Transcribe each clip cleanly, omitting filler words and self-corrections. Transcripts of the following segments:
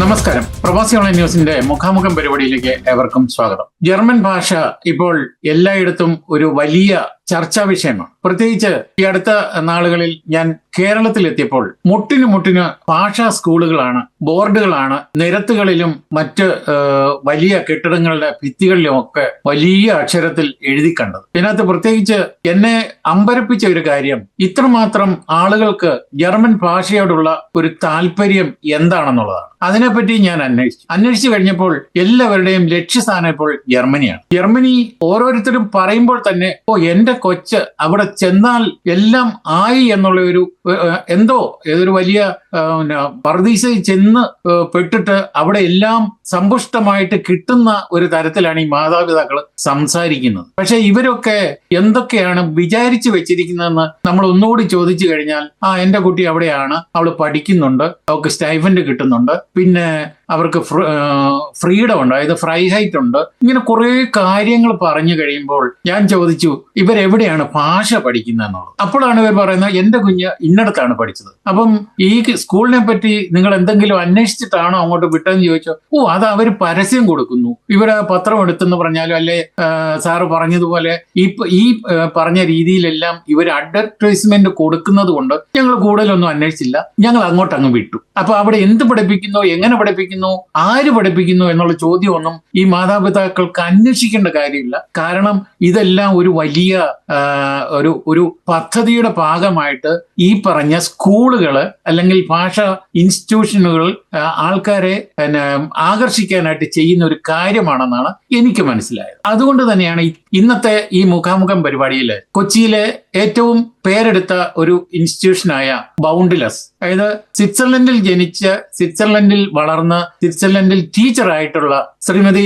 നമസ്കാരം. പ്രവാസി ഓൺലൈൻ ന്യൂസിന്റെ മുഖാമുഖം പരിപാടിയിലേക്ക് ഏവർക്കും സ്വാഗതം. ജർമ്മൻ ഭാഷ ഇപ്പോൾ എല്ലായിടത്തും ഒരു വലിയ ചർച്ചാ വിഷയമാണ്. പ്രത്യേകിച്ച് ഈ അടുത്ത നാളുകളിൽ ഞാൻ കേരളത്തിലെത്തിയപ്പോൾ മുട്ടിന് ഭാഷാ സ്കൂളുകളാണ്, ബോർഡുകളാണ് നിരത്തുകളിലും മറ്റ് വലിയ കെട്ടിടങ്ങളുടെ ഭിത്തികളിലും ഒക്കെ വലിയ അക്ഷരത്തിൽ എഴുതി കണ്ടത്. ഇതിനകത്ത് പ്രത്യേകിച്ച് എന്നെ അമ്പരപ്പിച്ച ഒരു കാര്യം, ഇത്രമാത്രം ആളുകൾക്ക് ജർമ്മൻ ഭാഷയോടുള്ള ഒരു താല്പര്യം എന്താണെന്നുള്ളതാണ്. അതിനെപ്പറ്റി ഞാൻ അന്വേഷിച്ചു കഴിഞ്ഞപ്പോൾ എല്ലാവരുടെയും ലക്ഷ്യസ്ഥാനം ഇപ്പോൾ ജർമ്മനിയാണ്. ജർമ്മനി ഓരോരുത്തരും പറയുമ്പോൾ തന്നെ എന്റെ കൊച്ച് അവിടെ ചെന്നാൽ എല്ലാം ആയി എന്നുള്ള ഒരു ഏതൊരു വലിയ പർദീസയിൽ ചെന്ന് പെട്ടിട്ട് അവിടെ എല്ലാം സമ്പുഷ്ടമായിട്ട് കിട്ടുന്ന ഒരു തരത്തിലാണ് ഈ മാതാപിതാക്കൾ സംസാരിക്കുന്നത്. പക്ഷെ ഇവരൊക്കെ എന്തൊക്കെയാണ് വിചാരിച്ചു വെച്ചിരിക്കുന്നതെന്ന് നമ്മൾ ഒന്നുകൂടി ചോദിച്ചു കഴിഞ്ഞാൽ, എന്റെ കുട്ടി അവിടെയാണ്, അവള് പഠിക്കുന്നുണ്ട്, അവൾക്ക് സ്റ്റൈഫൻഡ് കിട്ടുന്നുണ്ട്, പിന്നെ അവർക്ക് ഫ്രീഡം ഉണ്ട്, അതായത് ഫ്രൈ ഹൈറ്റ് ഉണ്ട്, ഇങ്ങനെ കുറെ കാര്യങ്ങൾ പറഞ്ഞു കഴിയുമ്പോൾ ഞാൻ ചോദിച്ചു, ഇവരെവിടെയാണ് ഭാഷ പഠിക്കുന്നതെന്നുള്ളത്. അപ്പോഴാണ് ഇവർ പറയുന്നത്, എന്റെ കുഞ്ഞ് ഇന്നടത്താണ് പഠിച്ചത്. അപ്പം ഈ സ്കൂളിനെ പറ്റി നിങ്ങൾ എന്തെങ്കിലും അന്വേഷിച്ചിട്ടാണോ അങ്ങോട്ട് വിട്ടതെന്ന് ചോദിച്ചോ. അത് അവർ പരസ്യം കൊടുക്കുന്നു, ഇവര് പത്രം എടുത്തെന്ന് പറഞ്ഞാലും, അല്ലെ സാറ് പറഞ്ഞതുപോലെ ഈ പറഞ്ഞ രീതിയിലെല്ലാം ഇവർ അഡ്വർടൈസ്മെന്റ് കൊടുക്കുന്നത് കൊണ്ട് ഞങ്ങൾ കൂടുതലൊന്നും അന്വേഷിച്ചില്ല, ഞങ്ങൾ അങ്ങോട്ടങ്ങ് വിട്ടു. അപ്പൊ അവിടെ എന്ത് പഠിപ്പിക്കുന്നു, എങ്ങനെ പഠിപ്പിക്കുന്നു, ആര് പഠിപ്പിക്കുന്നു എന്നുള്ള ചോദ്യമൊന്നും ഈ മാതാപിതാക്കൾക്ക് അന്വേഷിക്കേണ്ട കാര്യമില്ല. കാരണം ഇതെല്ലാം ഒരു വലിയ ഒരു പദ്ധതിയുടെ ഭാഗമായിട്ട് ഈ പറഞ്ഞ സ്കൂളുകള് അല്ലെങ്കിൽ ഭാഷാ ഇൻസ്റ്റിറ്റ്യൂഷനുകൾ ആൾക്കാരെ ആകർഷിക്കാനായിട്ട് ചെയ്യുന്ന ഒരു കാര്യമാണെന്നാണ് എനിക്ക് മനസ്സിലായത്. അതുകൊണ്ട് തന്നെയാണ് ഇന്നത്തെ ഈ മുഖാമുഖം പരിപാടിയിൽ കൊച്ചിയിലെ ഏറ്റവും പേരെടുത്ത ഒരു ഇൻസ്റ്റിറ്റ്യൂഷനായ ബൗണ്ട്ലെസ്, അതായത് സ്വിറ്റ്സർലൻഡിൽ ജനിച്ച് സ്വിറ്റ്സർലൻഡിൽ വളർന്ന് സ്വിറ്റ്സർലൻഡിൽ ടീച്ചറായിട്ടുള്ള ശ്രീമതി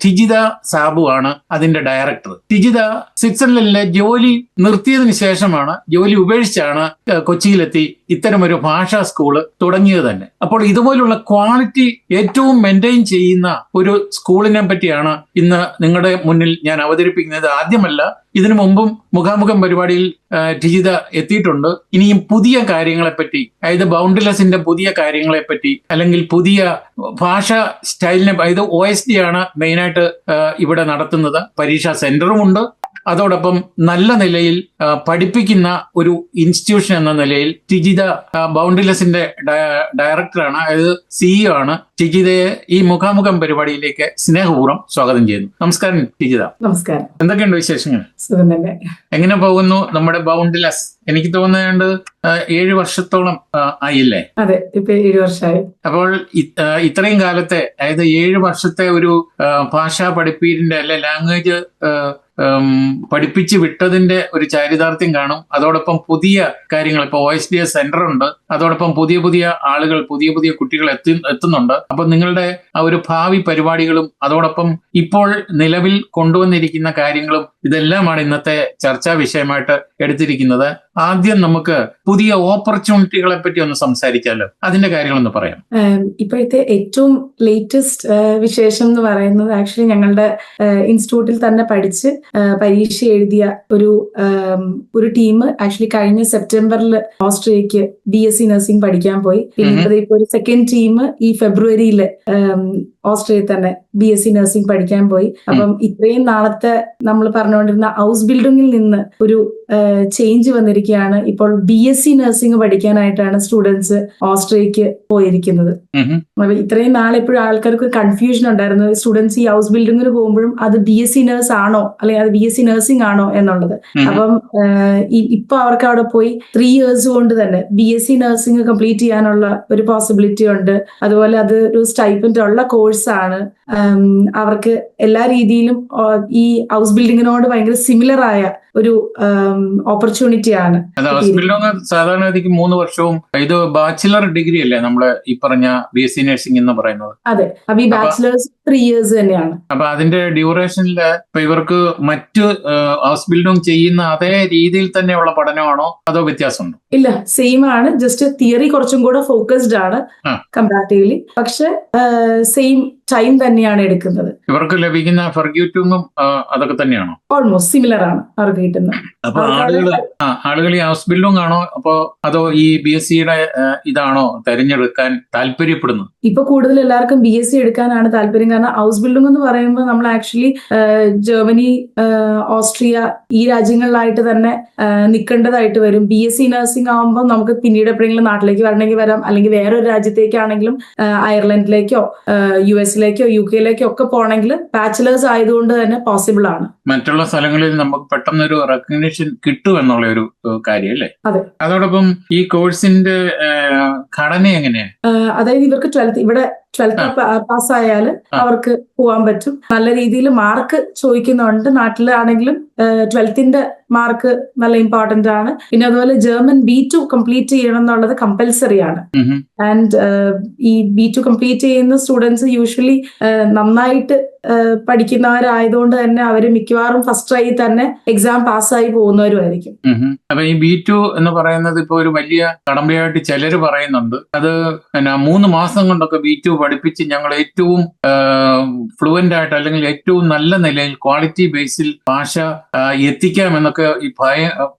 ടിജിത സാബു ആണ് അതിന്റെ ഡയറക്ടർ. ടിജിത സ്വിറ്റ്സർലൻഡിലെ ജോലി നിർത്തിയതിനു ശേഷമാണ്, ജോലി ഉപേക്ഷിച്ചാണ് കൊച്ചിയിലെത്തി ഇത്തരമൊരു ഭാഷാ സ്കൂള് തുടങ്ങിയത് തന്നെ. അപ്പോൾ ഇതുപോലുള്ള ക്വാളിറ്റി ഏറ്റവും മെയിൻറ്റെയിൻ ചെയ്യുന്ന ഒരു സ്കൂളിനെ പറ്റിയാണ് ഇന്ന് നിങ്ങളുടെ മുന്നിൽ ഞാൻ അവതരിപ്പിക്കുന്നത്. ആദ്യമല്ല, ഇതിനു മുമ്പും മുഖാമുഖം പരിപാടിയിൽ ടിജിത എത്തിയിട്ടുണ്ട്. ഇനിയും പുതിയ കാര്യങ്ങളെപ്പറ്റി, അതായത് ബൗണ്ട്ലെസിന്റെ പുതിയ കാര്യങ്ങളെപ്പറ്റി, അല്ലെങ്കിൽ പുതിയ ഭാഷാ സ്റ്റൈലിനെ, അതായത് OSD ആണ് മെയിനായിട്ട് ഇവിടെ നടത്തുന്നത്. പരീക്ഷാ സെന്ററും ഉണ്ട്. അതോടൊപ്പം നല്ല നിലയിൽ പഠിപ്പിക്കുന്ന ഒരു ഇൻസ്റ്റിറ്റ്യൂഷൻ എന്ന നിലയിൽ ടിജിത ബൗണ്ട്ലെസിന്റെ ഡയറക്ടറാണ്, അതായത് CEO ആണ്. ടിജിതയെ ഈ മുഖാമുഖം പരിപാടിയിലേക്ക് സ്നേഹപൂർവ്വം സ്വാഗതം ചെയ്യുന്നു. നമസ്കാരം ടിജിത. നമസ്കാരം. എന്തൊക്കെയുണ്ട് വിശേഷങ്ങൾ? എങ്ങനെ പോകുന്നു നമ്മുടെ ബൗണ്ട്ലെസ്? എനിക്ക് തോന്നുന്നുണ്ട് 7 വർഷത്തോളം ആയില്ലേ? അതെ, ഇപ്പൊ 7 വർഷമായി. അപ്പോൾ ഇത്രയും കാലത്തെ, അതായത് 7 വർഷത്തെ ഒരു ഭാഷാ പഠിപ്പീരിന്റെ അല്ലെ ലാംഗ്വേജ് പഠിപ്പിച്ച് വിട്ടതിന്റെ ഒരു ചാരിതാർത്ഥ്യം കാണും. അതോടൊപ്പം പുതിയ കാര്യങ്ങൾ, ഇപ്പൊ OSDS സെന്റർ ഉണ്ട്, അതോടൊപ്പം പുതിയ ആളുകൾ, പുതിയ കുട്ടികൾ എത്തുന്നുണ്ട്. അപ്പൊ നിങ്ങളുടെ ആ ഒരു ഭാവി പരിപാടികളും അതോടൊപ്പം ഇപ്പോൾ നിലവിൽ കൊണ്ടുവന്നിരിക്കുന്ന കാര്യങ്ങളും ഇതെല്ലാമാണ് ഇന്നത്തെ ചർച്ചാ വിഷയമായിട്ട് എടുത്തിരിക്കുന്നത്. ആദ്യം നമുക്ക് പുതിയ ഓപ്പർച്യൂണിറ്റികളെ പറ്റി ഒന്ന് സംസാരിക്കാമല്ലോ. അതിന്റെ കാര്യങ്ങളൊന്ന് പറയാം. ഇപ്പോഴത്തെ ഏറ്റവും ലേറ്റസ്റ്റ് വിശേഷം എന്ന് പറയുന്നത്, ആക്ച്വലി ഞങ്ങളുടെ ഇൻസ്റ്റിറ്റ്യൂട്ടിൽ തന്നെ പഠിച്ച് പരീക്ഷ എഴുതിയ ഒരു ടീം ആക്ച്വലി കഴിഞ്ഞ സെപ്റ്റംബറിൽ ഓസ്ട്രേലിയക്ക് BSc നഴ്സിംഗ് പഠിക്കാൻ പോയി. പിന്നെ ഇപ്പൊ ഒരു സെക്കൻഡ് ടീം ഈ ഫെബ്രുവരിയിൽ ഓസ്ട്രേലിയയിൽ തന്നെ BSc നഴ്സിംഗ് പഠിക്കാൻ പോയി. അപ്പം ഇത്രയും നാളത്തെ നമ്മൾ പറഞ്ഞുകൊണ്ടിരുന്ന ഹൗസ് ബിൽഡിങ്ങിൽ നിന്ന് ഒരു ചേഞ്ച് വന്നിരിക്കുകയാണ്. ഇപ്പോൾ BSc നഴ്സിംഗ് പഠിക്കാനായിട്ടാണ് സ്റ്റുഡൻസ് ഓസ്ട്രേലിയക്ക് പോയിരിക്കുന്നത്. അപ്പൊ ഇത്രയും നാളെപ്പോഴും ആൾക്കാർക്ക് കൺഫ്യൂഷൻ ഉണ്ടായിരുന്നു, സ്റ്റുഡൻസ് ഈ ഹൗസ് ബിൽഡിങ്ങിന് പോകുമ്പോഴും അത് BSc നഴ്സ് ആണോ അല്ലെങ്കിൽ അത് BSc നഴ്സിംഗ് ആണോ എന്നുള്ളത്. അപ്പം ഇപ്പൊ അവർക്ക് അവിടെ പോയി 3 years കൊണ്ട് തന്നെ BSc നഴ്സിംഗ് കംപ്ലീറ്റ് ചെയ്യാനുള്ള ഒരു പോസിബിലിറ്റി ഉണ്ട്. അതുപോലെ അത് ഒരു സ്റ്റൈപ്പൻഡ് ഉള്ള കോഴ്സാണ്. അവർക്ക് എല്ലാ രീതിയിലും ഈ ഹൗസ് ബിൽഡിങ്ങിനോട് ഭയങ്കര സിമിലർ ആയ ഒരു ഓപ്പർച്യൂണിറ്റി ആണ്. ഹൗസ് ബിൽഡിംഗ് സാധാരണഗതിക്ക് 3 വർഷവും, ഇത് ബാച്ചിലർ ഡിഗ്രി അല്ലേ നമ്മള് ഈ പറഞ്ഞ BSc നഴ്സിംഗ് എന്ന് പറയുന്നത്? അതെ, അപ്പൊ ഈ ബാച്ചിലേഴ്സ് 3 years തന്നെയാണ്. അപ്പൊ അതിന്റെ ഡ്യൂറേഷനില് ഇപ്പൊ ഇവർക്ക് മറ്റ് ഹൗസ് ബിൽഡിംഗ് ചെയ്യുന്ന അതേ രീതിയിൽ തന്നെയുള്ള പഠനമാണോ അതോ വ്യത്യാസമുണ്ടോ? ഇല്ല, സെയിം ആണ്. ജസ്റ്റ് തിയറി കുറച്ചും കൂടെ ഫോക്കസ്ഡ് ആണ് കമ്പാരിറ്റീവ്ലി. പക്ഷെ സെയിം ടൈം തന്നെയാണ് എടുക്കുന്നത്. ഇവർക്ക് ലഭിക്കുന്ന ഫെർഗ്യൂറ്റുങ്ങും അതൊക്കെ തന്നെയാണോ? ഓൾമോസ്റ്റ് സിമിലർ ആണ് അവർക്ക് കിട്ടുന്നത്. അപ്പൊ ആളുകൾ ഈ ഹൗസ് ബിൽഡിംഗ് ആണോ അതോ ഈ BSc-യുടെ ഇതാണോ തെരഞ്ഞെടുക്കാൻ താല്പര്യപ്പെടുന്നത്? ഇപ്പൊ കൂടുതൽ എല്ലാവർക്കും BSc എടുക്കാനാണ് താല്പര്യം. കാരണം ഹൗസ് ബിൽഡിംഗ് എന്ന് പറയുമ്പോൾ നമ്മൾ ആക്ച്വലി ജർമ്മനി, ഓസ്ട്രിയ ഈ രാജ്യങ്ങളിലായിട്ട് തന്നെ നിൽക്കേണ്ടതായിട്ട് വരും. BSc നഴ്സിംഗ് ആകുമ്പോൾ നമുക്ക് പിന്നീട് എപ്പോഴെങ്കിലും നാട്ടിലേക്ക് വരണമെങ്കിൽ വരാം, അല്ലെങ്കിൽ വേറൊരു രാജ്യത്തേക്കാണെങ്കിലും അയർലൻഡിലേക്കോ US-ലേക്കോ UK-ലേക്കോ ഒക്കെ പോകണമെങ്കിൽ ബാച്ചിലേഴ്സ് ആയതുകൊണ്ട് തന്നെ പോസിബിൾ ആണ്. മറ്റുള്ള സ്ഥലങ്ങളിൽ നമുക്ക് പെട്ടെന്നൊരു റെക്കഗ്നിഷൻ കിട്ടും എന്നുള്ള ഒരു കാര്യം അല്ലേ? അതെ. അതോടൊപ്പം ഈ കോഴ്സിന്റെ ഘടന എങ്ങനെയാണ്? അതായത് ഇവർക്ക് 12th പാസ്സായാൽ അവർക്ക് പോകാൻ പറ്റും. നല്ല രീതിയിൽ മാർക്ക് ചോദിക്കുന്നുണ്ട്. നാട്ടിലാണെങ്കിലും 12th മാർക്ക് നല്ല ഇമ്പോർട്ടന്റ് ആണ്. പിന്നെ അതുപോലെ ജർമ്മൻ B2 കംപ്ലീറ്റ് ചെയ്യണം എന്നുള്ളത് കമ്പൽസറി ആണ്. ആൻഡ് ഈ B2 കംപ്ലീറ്റ് ചെയ്യുന്ന സ്റ്റുഡൻസ് യൂഷ്വലി നന്നായിട്ട് പഠിക്കുന്നവരായതുകൊണ്ട് തന്നെ അവര് മിക്കവാറും ഫസ്റ്റ് ട്രൈ തന്നെ എക്സാം പാസ്സായി പോകുന്നവരുമായിരിക്കും. അപ്പൊ ഈ B2 എന്ന് പറയുന്നത് ഇപ്പൊ ഒരു വലിയ കടമ്പയായിട്ട് ചിലര് പറയുന്നുണ്ട്. അത് 3 മാസം കൊണ്ടൊക്കെ B2 പഠിപ്പിച്ച് ഞങ്ങൾ ഏറ്റവും ഫ്ലുവന്റ് ആയിട്ട് അല്ലെങ്കിൽ ഏറ്റവും നല്ല നിലയിൽ ക്വാളിറ്റി ബേസിൽ ഭാഷ എത്തിക്കാമെന്നൊക്കെ ഈ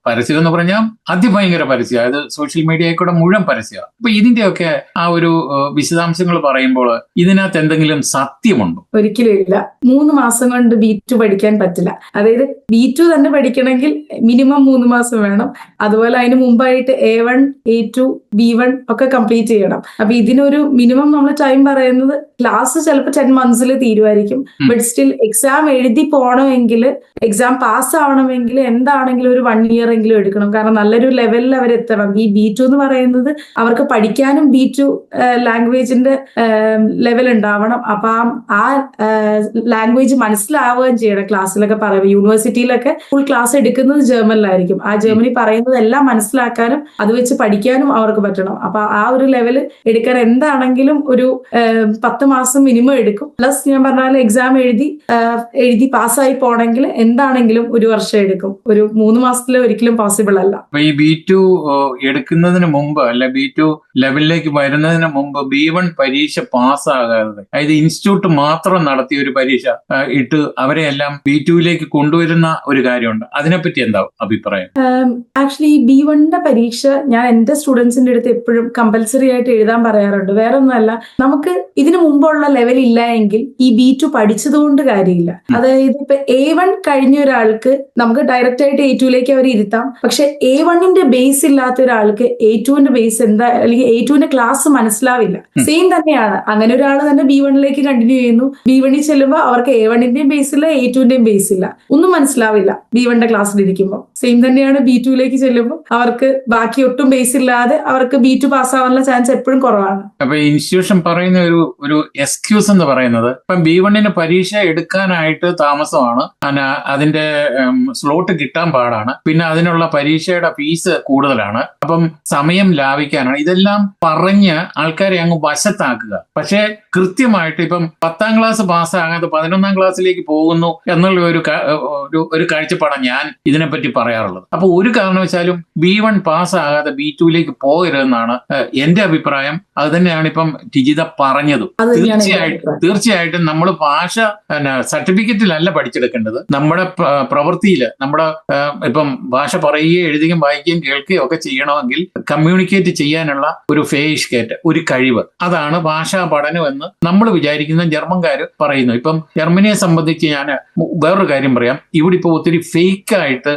പരസ്യം എന്ന് പറഞ്ഞാൽ അതിഭയങ്കര പരസ്യം, അതായത് സോഷ്യൽ മീഡിയയിൽ കൂടെ മുഴുവൻ പരസ്യമാണ്. അപ്പൊ ഇതിന്റെയൊക്കെ ആ ഒരു വിശദാംശങ്ങൾ പറയുമ്പോൾ ഇതിനകത്ത് എന്തെങ്കിലും സത്യമുണ്ടോ? ഒരിക്കലും ഇല്ല. 3 മാസം കൊണ്ട് B2 പഠിക്കാൻ പറ്റില്ല. അതായത് B2 തന്നെ പഠിക്കണമെങ്കിൽ മിനിമം 3 മാസം വേണം. അതുപോലെ അതിന് മുമ്പായിട്ട് A1, A2, B1 ഒക്കെ കംപ്ലീറ്റ് ചെയ്യണം. അപ്പൊ ഇതിനൊരു മിനിമം നമ്മൾ ടൈം പറയുന്നത് ക്ലാസ് ചിലപ്പോൾ 10 months തീരുമായിരിക്കും. ബട്ട് സ്റ്റിൽ എക്സാം എഴുതി പോകണമെങ്കിൽ, എക്സാം പാസ് ആവണമെങ്കിൽ എന്താണെങ്കിലും ഒരു 1 year എങ്കിലും എടുക്കണം. കാരണം നല്ലൊരു ലെവലിൽ അവരെത്തണം. ഈ B2 എന്ന് പറയുന്നത് അവർക്ക് പഠിക്കാനും B2 ലാംഗ്വേജിന്റെ ലെവൽ ഉണ്ടാവണം. അപ്പൊ ആ ലാംഗ്വേജ് മനസ്സിലാവുകയും ചെയ്യണം. ക്ലാസ്സിലൊക്കെ പറയുമ്പോൾ യൂണിവേഴ്സിറ്റിയിലൊക്കെ ഫുൾ ക്ലാസ് എടുക്കുന്നത് ജർമ്മനിലായിരിക്കും. ആ ജർമ്മനി പറയുന്നത് എല്ലാം മനസ്സിലാക്കാനും അത് വെച്ച് പഠിക്കാനും അവർക്ക് പറ്റണം. അപ്പൊ ആ ഒരു ലെവൽ എടുക്കാൻ എന്താണെങ്കിലും ഒരു 10 മാസം മിനിമം എടുക്കും. പ്ലസ് ഞാൻ പറഞ്ഞാൽ എക്സാം എഴുതി പാസ്സായി പോണെങ്കിൽ എന്താണെങ്കിലും 1 വർഷം എടുക്കും. ഒരു 3 മാസത്തിൽ ഒരിക്കലും പോസിബിൾ അല്ല. അപ്പൊ ഈ B2 എടുക്കുന്നതിന് മുമ്പ് അല്ല B2 ലെവലിലേക്ക് വരുന്നതിന് മുമ്പ് B1 പരീക്ഷ പാസ്സാകാതെ, അതായത് ഇൻസ്റ്റിറ്റ്യൂട്ട് മാത്രം നടത്തിയ ഒരു പരീക്ഷ ഇട്ട് അവരെ എല്ലാം B2ലേക്ക് കൊണ്ടുവരുന്ന ഒരു കാര്യമുണ്ട്. അതിനെപ്പറ്റി എന്താ അഭിപ്രായം? ആക്ച്വലി ഈ B1ന്റെ പരീക്ഷ ഞാൻ എന്റെ സ്റ്റുഡൻസിന്റെ അടുത്ത് എപ്പോഴും കമ്പൽസറി ആയിട്ട് എഴുതാൻ പറയാറുണ്ട്. വേറെ ഒന്നുമല്ല, നമുക്ക് ഇതിനു മുമ്പുള്ള ലെവൽ ഇല്ല എങ്കിൽ ഈ B2 പഠിച്ചതുകൊണ്ട് കാര്യമില്ല. അതായത് ഇപ്പൊ A1 കഴിഞ്ഞ ഒരാൾക്ക് നമുക്ക് ഡയറക്റ്റ് ആയിട്ട് A2ലേക്ക് അവർ ഇരുത്താം. പക്ഷെ A1ന്റെ ബേസ് ഇല്ലാത്ത ഒരാൾക്ക് A2ന്റെ ബേസ് എന്താ, അല്ലെങ്കിൽ A2ന്റെ ക്ലാസ് മനസ്സിലാവില്ല. സെയിം തന്നെയാണ്. അങ്ങനെ ഒരാൾ തന്നെ B1ലേക്ക് കണ്ടിന്യൂ ചെയ്യുന്നു. B1ൽ ചെല്ലുമ്പോൾ അവർക്ക് A1ന്റെയും ബേസ് ഇല്ല, A2ന്റെയും ബേസ് ഇല്ല, ഒന്നും മനസ്സിലാവില്ല B1ന്റെ ക്ലാസ്സിൽ ഇരിക്കുമ്പോൾ. സെയിം തന്നെയാണ് B2ലേക്ക് ചെല്ലുമ്പോൾ അവർക്ക് ബാക്കി ഒട്ടും ബേസ് ഇല്ലാതെ അവർക്ക് B2 പാസ്സാവാനുള്ള ചാൻസ് എപ്പോഴും കുറവാണ്. അപ്പൊ ഇൻസ്റ്റിറ്റ്യൂഷൻ പറയുന്ന ഒരു എക്സ്ക്യൂസ് എന്ന് പറയുന്നത് ഇപ്പം B1ന് പരീക്ഷ എടുക്കാനായിട്ട് താമസമാണ്, അതിന്റെ സ്ലോട്ട് കിട്ടാൻ പാടാണ്, പിന്നെ അതിനുള്ള പരീക്ഷയുടെ ഫീസ് കൂടുതലാണ്, അപ്പം സമയം ലാഭിക്കാനാണ്. ഇതെല്ലാം പറഞ്ഞ് ആൾക്കാരെ അങ്ങ് വശത്താക്കുക. പക്ഷെ കൃത്യമായിട്ട് ഇപ്പം 10th ക്ലാസ് പാസ്സാകാതെ 11th ക്ലാസ്സിലേക്ക് പോകുന്നു എന്നുള്ള ഒരു കാഴ്ചപ്പാടാണ് ഞാൻ ഇതിനെപ്പറ്റി പറയാറുള്ളത്. അപ്പൊ ഒരു കാരണവശാലും B1 പാസ്സാകാതെ B2ലേക്ക് പോകരുതെന്നാണ് എന്റെ അഭിപ്രായം. അത് തന്നെയാണ് ഇപ്പം ടിജിത പറഞ്ഞതും. തീർച്ചയായിട്ടും നമ്മൾ ഭാഷ സർട്ടിഫിക്കറ്റിലല്ല പഠിച്ചെടുക്കേണ്ടത്, നമ്മുടെ പ്രവൃത്തിയിൽ നമ്മുടെ ഇപ്പം ഭാഷ പറയുകയും എഴുതുകയും വായിക്കുകയും കേൾക്കുകയും ഒക്കെ ചെയ്യണമെങ്കിൽ കമ്മ്യൂണിക്കേറ്റ് ചെയ്യാനുള്ള ഒരു ഫേഷ്കേറ്റ്, ഒരു കഴിവ്, അതാണ് ഭാഷാ പഠനം എന്ന് നമ്മൾ വിചാരിക്കുന്ന ജർമ്മൻകാർ പറയുന്നു. ഇപ്പം ജർമ്മനിയെ സംബന്ധിച്ച് ഞാൻ വേറൊരു കാര്യം പറയാം. ഇവിടെ ഇപ്പോൾ ഒത്തിരി ഫേക്കായിട്ട്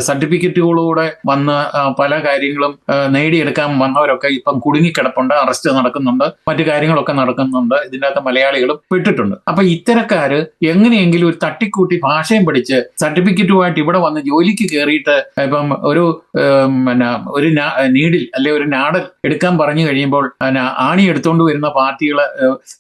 സർട്ടിഫിക്കറ്റുകളൂടെ വന്ന് പല കാര്യങ്ങളും നേടിയെടുക്കാൻ വന്നവരൊക്കെ ഇപ്പം കുടുങ്ങിക്കിടപ്പുണ്ട്, അറസ്റ്റ് നടക്കുന്നുണ്ട്, മറ്റു കാര്യങ്ങളൊക്കെ നടക്കുന്നുണ്ട്. ഇതിൻ്റെ അകത്ത് മലയാളികളും പെട്ടിട്ടുണ്ട്. അപ്പൊ ഇത്തരക്കാര് എങ്ങനെയെങ്കിലും ഒരു തട്ടിക്കൂട്ടി ഭാഷയും പഠിച്ച് സർട്ടിഫിക്കറ്റുമായിട്ട് ഇവിടെ വന്ന് ജോലിക്ക് കയറിയിട്ട് ഇപ്പം ഒരു നീഡിൽ അല്ലെ ഒരു നാടൽ എടുക്കാൻ പറഞ്ഞു കഴിയുമ്പോൾ ആണി എടുത്തുകൊണ്ട് വരുന്ന പാർട്ടികള്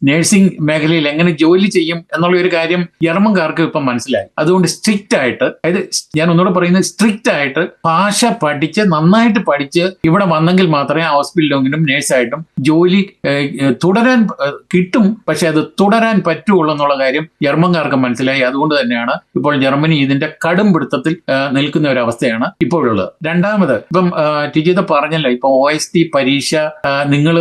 നഴ്സിംഗ് മേഖലയിൽ എങ്ങനെ ജോലി ചെയ്യും എന്നുള്ള ഒരു കാര്യം ജർമ്മൻകാർക്ക് ഇപ്പം മനസ്സിലായി. അതുകൊണ്ട് സ്ട്രിക്റ്റ് ആയിട്ട്, അതായത് ഞാൻ ഒന്നുകൂടെ പറയുന്നത്, സ്ട്രിക്റ്റ് ആയിട്ട് ഭാഷ പഠിച്ച് നന്നായിട്ട് പഠിച്ച് ഇവിടെ വന്നെങ്കിൽ മാത്രമേ ഹോസ്പിറ്റലിലും നേഴ്സായിട്ടും ജോലി തുടരാൻ കിട്ടും. പക്ഷെ അത് തുടരാൻ പറ്റുള്ളൂ എന്നുള്ള കാര്യം ജർമ്മൻകാർക്ക് മനസ്സിലായി. അതുകൊണ്ട് തന്നെയാണ് ഇപ്പോൾ ജർമ്മനി ഇതിന്റെ കടും പിടുത്തത്തിൽ നിൽക്കുന്ന ഒരു അവസ്ഥയാണ് ഇപ്പോഴുള്ളത്. രണ്ടാമത്, ഇപ്പം ടിജിത പറഞ്ഞല്ലോ, ഇപ്പൊ OST പരീക്ഷ നിങ്ങൾ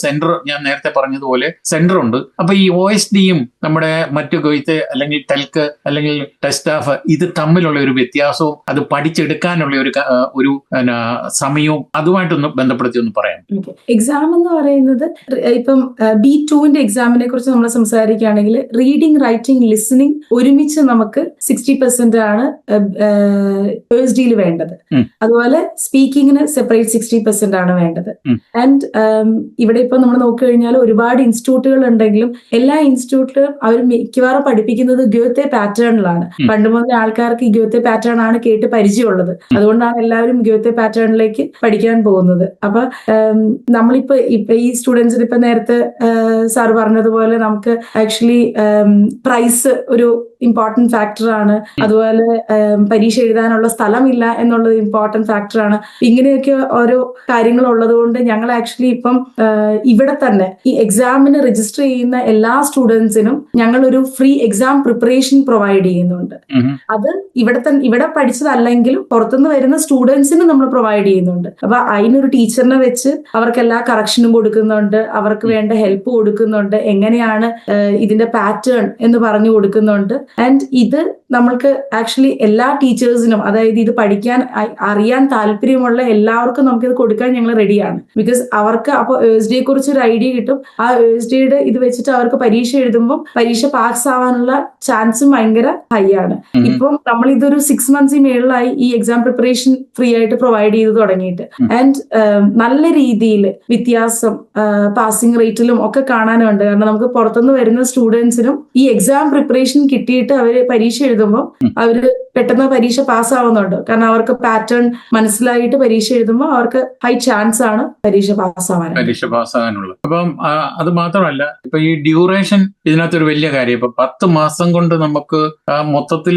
സെന്റർ, ഞാൻ നേരത്തെ പറഞ്ഞതുപോലെ സെന്റർ ഉണ്ട്. അപ്പൊ ഈ OSDയും നമ്മുടെ മറ്റു ഗൊയ്ത്ത് അല്ലെങ്കിൽ ടെൽക്ക് അല്ലെങ്കിൽ ടെസ്റ്റാഫ് ഇത് തമ്മിലുള്ള ഒരു വ്യത്യാസവും അത് പഠിച്ചെടുക്കാനുള്ള ഒരു സമയവും അതുമായിട്ടൊന്ന് ബന്ധപ്പെടുത്തി ഒന്ന് പറയാം. എക്സാം എന്ന് പറയുന്നത് ഇപ്പം B2 എക്സാമിനെ കുറിച്ച് നമ്മൾ സംസാരിക്കുകയാണെങ്കിൽ റീഡിംഗ്, റൈറ്റിംഗ്, ലിസണിംഗ് ഒരുമിച്ച് നമുക്ക് 60% ആണ് OSDയിൽ വേണ്ടത്. അതുപോലെ സ്പീക്കിങ്ങിന് സെപ്പറേറ്റ് 60% ആണ് വേണ്ടത്. ആൻഡ് ഇവിടെ ഇപ്പൊ നമ്മൾ നോക്കിക്കഴിഞ്ഞാൽ ഒരുപാട് ഇൻസ്റ്റിറ്റ്യൂട്ടുകൾ ഉണ്ടെങ്കിലും എല്ലാ ഇൻസ്റ്റിറ്റ്യൂട്ടിലും അവർ മിക്കവാറും പഠിപ്പിക്കുന്നത് ഗോത്തെ പാറ്റേണിലാണ്. പണ്ട് മുതലേ ആൾക്കാർക്ക് ഈ ഗോത്തെ പാറ്റേൺ ആണ് കേട്ട് പരിചയമുള്ളത്. അതുകൊണ്ടാണ് എല്ലാവരും ഗോത്തെ പാറ്റേണിലേക്ക് പഠിക്കാൻ പോകുന്നത്. അപ്പൊ നമ്മളിപ്പോ ഈ സ്റ്റുഡൻസിന് ഇപ്പൊ നേരത്തെ സാർ പറഞ്ഞതുപോലെ നമുക്ക് ആക്ച്വലി പ്രൈസ് ഒരു ഇമ്പോർട്ടന്റ് ഫാക്ടറാണ്. അതുപോലെ പരീക്ഷ എഴുതാനുള്ള സ്ഥലമില്ല എന്നുള്ളത് ഇമ്പോർട്ടന്റ് ഫാക്ടറാണ്. ഇങ്ങനെയൊക്കെ ഓരോ കാര്യങ്ങൾ ഉള്ളത് കൊണ്ട് ഞങ്ങൾ ആക്ച്വലി ഇപ്പം ഇവിടെ തന്നെ ഈ എക്സാമിന് രജിസ്റ്റർ ചെയ്യുന്ന എല്ലാ സ്റ്റുഡൻസിനും ഞങ്ങൾ ഒരു ഫ്രീ എക്സാം പ്രിപ്പറേഷൻ പ്രൊവൈഡ് ചെയ്യുന്നുണ്ട്. അത് ഇവിടെ പഠിച്ചതല്ലെങ്കിലും പുറത്തുനിന്ന് വരുന്ന സ്റ്റുഡൻസിന് നമ്മൾ പ്രൊവൈഡ് ചെയ്യുന്നുണ്ട്. അപ്പൊ അതിനൊരു ടീച്ചറിനെ വെച്ച് അവർക്ക് എല്ലാ കറക്ഷനും കൊടുക്കുന്നുണ്ട്, അവർക്ക് വേണ്ട ഹെൽപ്പ് കൊടുക്കുന്നുണ്ട്, എങ്ങനെയാണ് ഇതിന്റെ പാറ്റേൺ എന്ന് പറഞ്ഞു കൊടുക്കുന്നുണ്ട്. ആൻഡ് ഇത് നമ്മൾക്ക് ആക്ച്വലി എല്ലാ ടീച്ചേഴ്സിനും, അതായത് ഇത് പഠിക്കാൻ അറിയാൻ താല്പര്യമുള്ള എല്ലാവർക്കും നമുക്കിത് കൊടുക്കാൻ ഞങ്ങൾ റെഡിയാണ്. ബിക്കോസ് അവർക്ക് അപ്പോൾ OSDയെ കുറിച്ച് ഒരു ഐഡിയ കിട്ടും. ആ OSDയുടെ ഇത് വെച്ചിട്ട് അവർക്ക് പരീക്ഷ എഴുതുമ്പോൾ പരീക്ഷ പാസ് ആവാനുള്ള ചാൻസും ഭയങ്കര ഹൈ ആണ്. ഇപ്പം നമ്മൾ ഇതൊരു 6 months മേളിലായി ഈ എക്സാം പ്രിപ്പറേഷൻ ഫ്രീ ആയിട്ട് പ്രൊവൈഡ് ചെയ്ത് തുടങ്ങിയിട്ട്. ആൻഡ് നല്ല രീതിയിൽ വ്യത്യാസം പാസിംഗ് റേറ്റിലും ഒക്കെ കാണാനുണ്ട്. കാരണം നമുക്ക് പുറത്തുനിന്ന് വരുന്ന സ്റ്റുഡൻസിനും ഈ എക്സാം പ്രിപ്പറേഷൻ കിട്ടിയിട്ട് അവര് പരീക്ഷ എഴുതുമ്പോൾ അവര് പെട്ടെന്ന് പരീക്ഷ പാസ്സാവുന്നുണ്ട്. കാരണം അവർക്ക് പാറ്റേൺ മനസ്സിലായിട്ട് പരീക്ഷ എഴുതുമ്പോൾ അവർക്ക് ഹൈ ചാൻസ് ആണ് പരീക്ഷ പാസ്സാവാനുള്ളത്. അപ്പം അത് മാത്രമല്ല, ഇപ്പൊ ഈ ഡ്യൂറേഷൻ ഇതിനകത്തൊരു വലിയ കാര്യം. ഇപ്പൊ 10 മാസം കൊണ്ട് നമുക്ക് മൊത്തത്തിൽ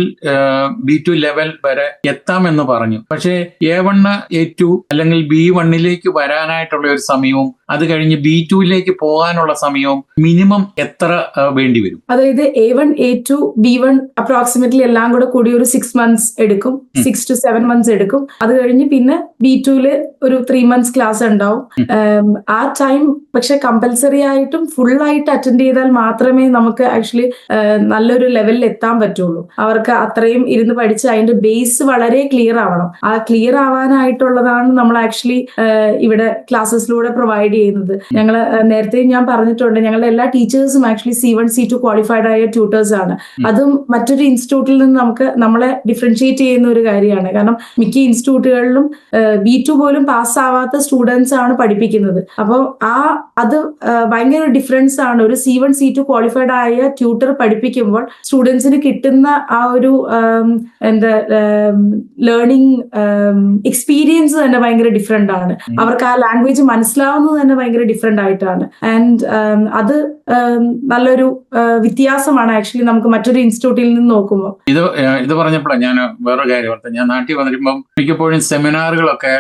B2 ലെവൽ വരെ എത്താമെന്ന് പറഞ്ഞു. പക്ഷേ A1 A2 അല്ലെങ്കിൽ B1 വരാനായിട്ടുള്ള ഒരു സമയവും അത് കഴിഞ്ഞ് B2 പോകാനുള്ള സമയവും മിനിമം എത്ര വേണ്ടി വരും? അതായത് A1 A2 B1 അപ്രോക്സിമേറ്റ്ലി എല്ലാം കൂടി ഒരു 6 months എടുക്കും, 6 to 7 months എടുക്കും. അത് കഴിഞ്ഞ് പിന്നെ B2 ഒരു 3 months ക്ലാസ് ഉണ്ടാവും. ആ ടൈം പക്ഷെ കമ്പൽസറി ആയിട്ടും ഫുൾ ആയിട്ട് അറ്റൻഡ് ചെയ്താൽ മാത്രമേ നമുക്ക് ആക്ച്വലി നല്ലൊരു ലെവലിൽ എത്താൻ പറ്റുള്ളൂ. അവർക്ക് അത്രയും ഇരുന്ന് പഠിച്ച് അതിന്റെ ബേസ് വളരെ ക്ലിയർ ആവണം. ആ ക്ലിയർ ആവാനായിട്ടുള്ളതാണ് നമ്മൾ ആക്ച്വലി ഇവിടെ ക്ലാസ്സസിലൂടെ പ്രൊവൈഡ് ചെയ്യുന്നത്. ഞങ്ങൾ നേരത്തെ ഞാൻ പറഞ്ഞിട്ടുണ്ട്, ഞങ്ങളുടെ എല്ലാ ടീച്ചേഴ്സും ആക്ച്വലി C1 C2 ക്വാളിഫൈഡ് ആയ ട്യൂട്ടേഴ്സ് ആണ്. അതും മറ്റൊരു ഇൻസ്റ്റിറ്റ്യൂട്ടിൽ നിന്ന് നമ്മളെ ഡിഫറൻഷിയേറ്റ് ചെയ്യുന്ന ഒരു കാര്യമാണ്. കാരണം മിക്ക ഇൻസ്റ്റിറ്റ്യൂട്ടുകളിലും B2 പോലും പാസ്സാവാത്ത സ്റ്റുഡൻസ് ആണ് പഠിപ്പിക്കുന്നത്. അപ്പോൾ അത് ഭയങ്കര ഡിഫറൻസ് ആണ്. ഒരു C1 C2 ക്വാളിഫൈഡ് ആയ ട്യൂട്ടർ പഠിപ്പിക്കുമ്പോൾ സ്റ്റുഡൻസിന് കിട്ടുന്ന ആ ഒരു ലേണിംഗ് എക്സ്പീരിയൻസ് തന്നെ ഭയങ്കര ഡിഫറെന്റ് ആണ്. അവർക്ക് ആ ലാംഗ്വേജ് മനസ്സിലാവുന്നത് തന്നെ ഭയങ്കര ഡിഫറെന്റ് ആയിട്ടാണ്. ആൻഡ് അത് നല്ലൊരു വ്യത്യാസമാണ് ആക്ച്വലി നമുക്ക് മറ്റൊരു ഇൻസ്റ്റിറ്റ്യൂട്ടിൽ നിന്ന് നോക്കുമ്പോൾ. ഇത് പറഞ്ഞപ്പോഴാണ് ഞാൻ വേറൊരു കാര്യം ഓർത്തത്. ഞാൻ നാട്ടിൽ വന്നിരിക്കുമ്പോൾ മിക്കപ്പോഴും സെമിനാറുകളൊക്കെ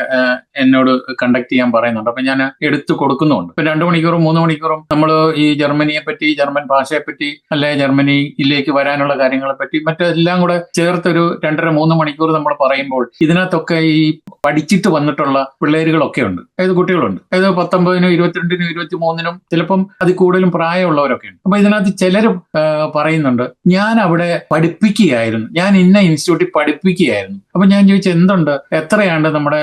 എന്നോട് കണ്ടക്ട് ചെയ്യാൻ പറയുന്നുണ്ട്. അപ്പൊ ഞാൻ എടുത്തു കൊടുക്കുന്നുണ്ട്. ഇപ്പൊ 2 മണിക്കൂറും 3 മണിക്കൂറും നമ്മൾ ഈ ജർമ്മനിയെ പറ്റി, ജർമ്മൻ ഭാഷയെ പറ്റി, അല്ലെ ജർമ്മനിയിലേക്ക് വരാനുള്ള കാര്യങ്ങളെ പറ്റി മറ്റെല്ലാം കൂടെ ചേർത്തൊരു 2.5-3 മണിക്കൂർ നമ്മൾ പറയുമ്പോൾ ഇതിനകത്തൊക്കെ ഈ പഠിച്ചിട്ട് വന്നിട്ടുള്ള പിള്ളേരുകളൊക്കെ ഉണ്ട്, അതായത് കുട്ടികളുണ്ട്, അതായത് 19-നും 22-നും 23-നും ചിലപ്പം അതിൽ കൂടുതലും പ്രായമുള്ളവരൊക്കെ ഉണ്ട്. അപ്പൊ ഇതിനകത്ത് ചിലർ പറയുന്നുണ്ട്, ഞാൻ അവിടെ പഠിപ്പിക്കുകയായിരുന്നു, ഞാൻ ഇന്ന ഇൻസ്റ്റിറ്റ്യൂട്ടിൽ പഠിപ്പിക്കുകയായിരുന്നു. അപ്പൊ ഞാൻ ചോദിച്ചു, എന്തുണ്ട്, എത്രയാണ് നമ്മുടെ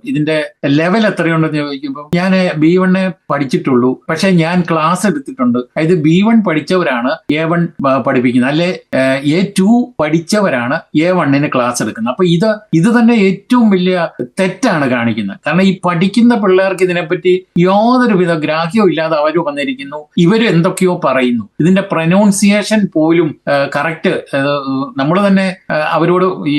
ഇതിന്റെ ലെവൽ എത്രയുണ്ടെന്ന് ചോദിക്കുമ്പോൾ ഞാൻ B1 പഠിച്ചിട്ടുള്ളൂ, പക്ഷെ ഞാൻ ക്ലാസ് എടുത്തിട്ടുണ്ട്. അതായത് B1 പഠിച്ചവരാണ് A1 പഠിപ്പിക്കുന്നത്, അല്ലെ A2 പഠിച്ചവരാണ് A1 ക്ലാസ് എടുക്കുന്നത്. അപ്പൊ ഇത് തന്നെ ഏറ്റവും വലിയ തെറ്റാണ് കാണിക്കുന്നത്. കാരണം ഈ പഠിക്കുന്ന പിള്ളേർക്ക് ഇതിനെപ്പറ്റി യാതൊരുവിധ ഗ്രാഹ്യവും ഇല്ലാതെ അവർ വന്നിരിക്കുന്നു, ഇവര് എന്തൊക്കെയോ പറയുന്നു. ഇതിന്റെ പ്രൊനൗൺസിയേഷൻ പോലും കറക്റ്റ് നമ്മൾ തന്നെ അവരോട് ഈ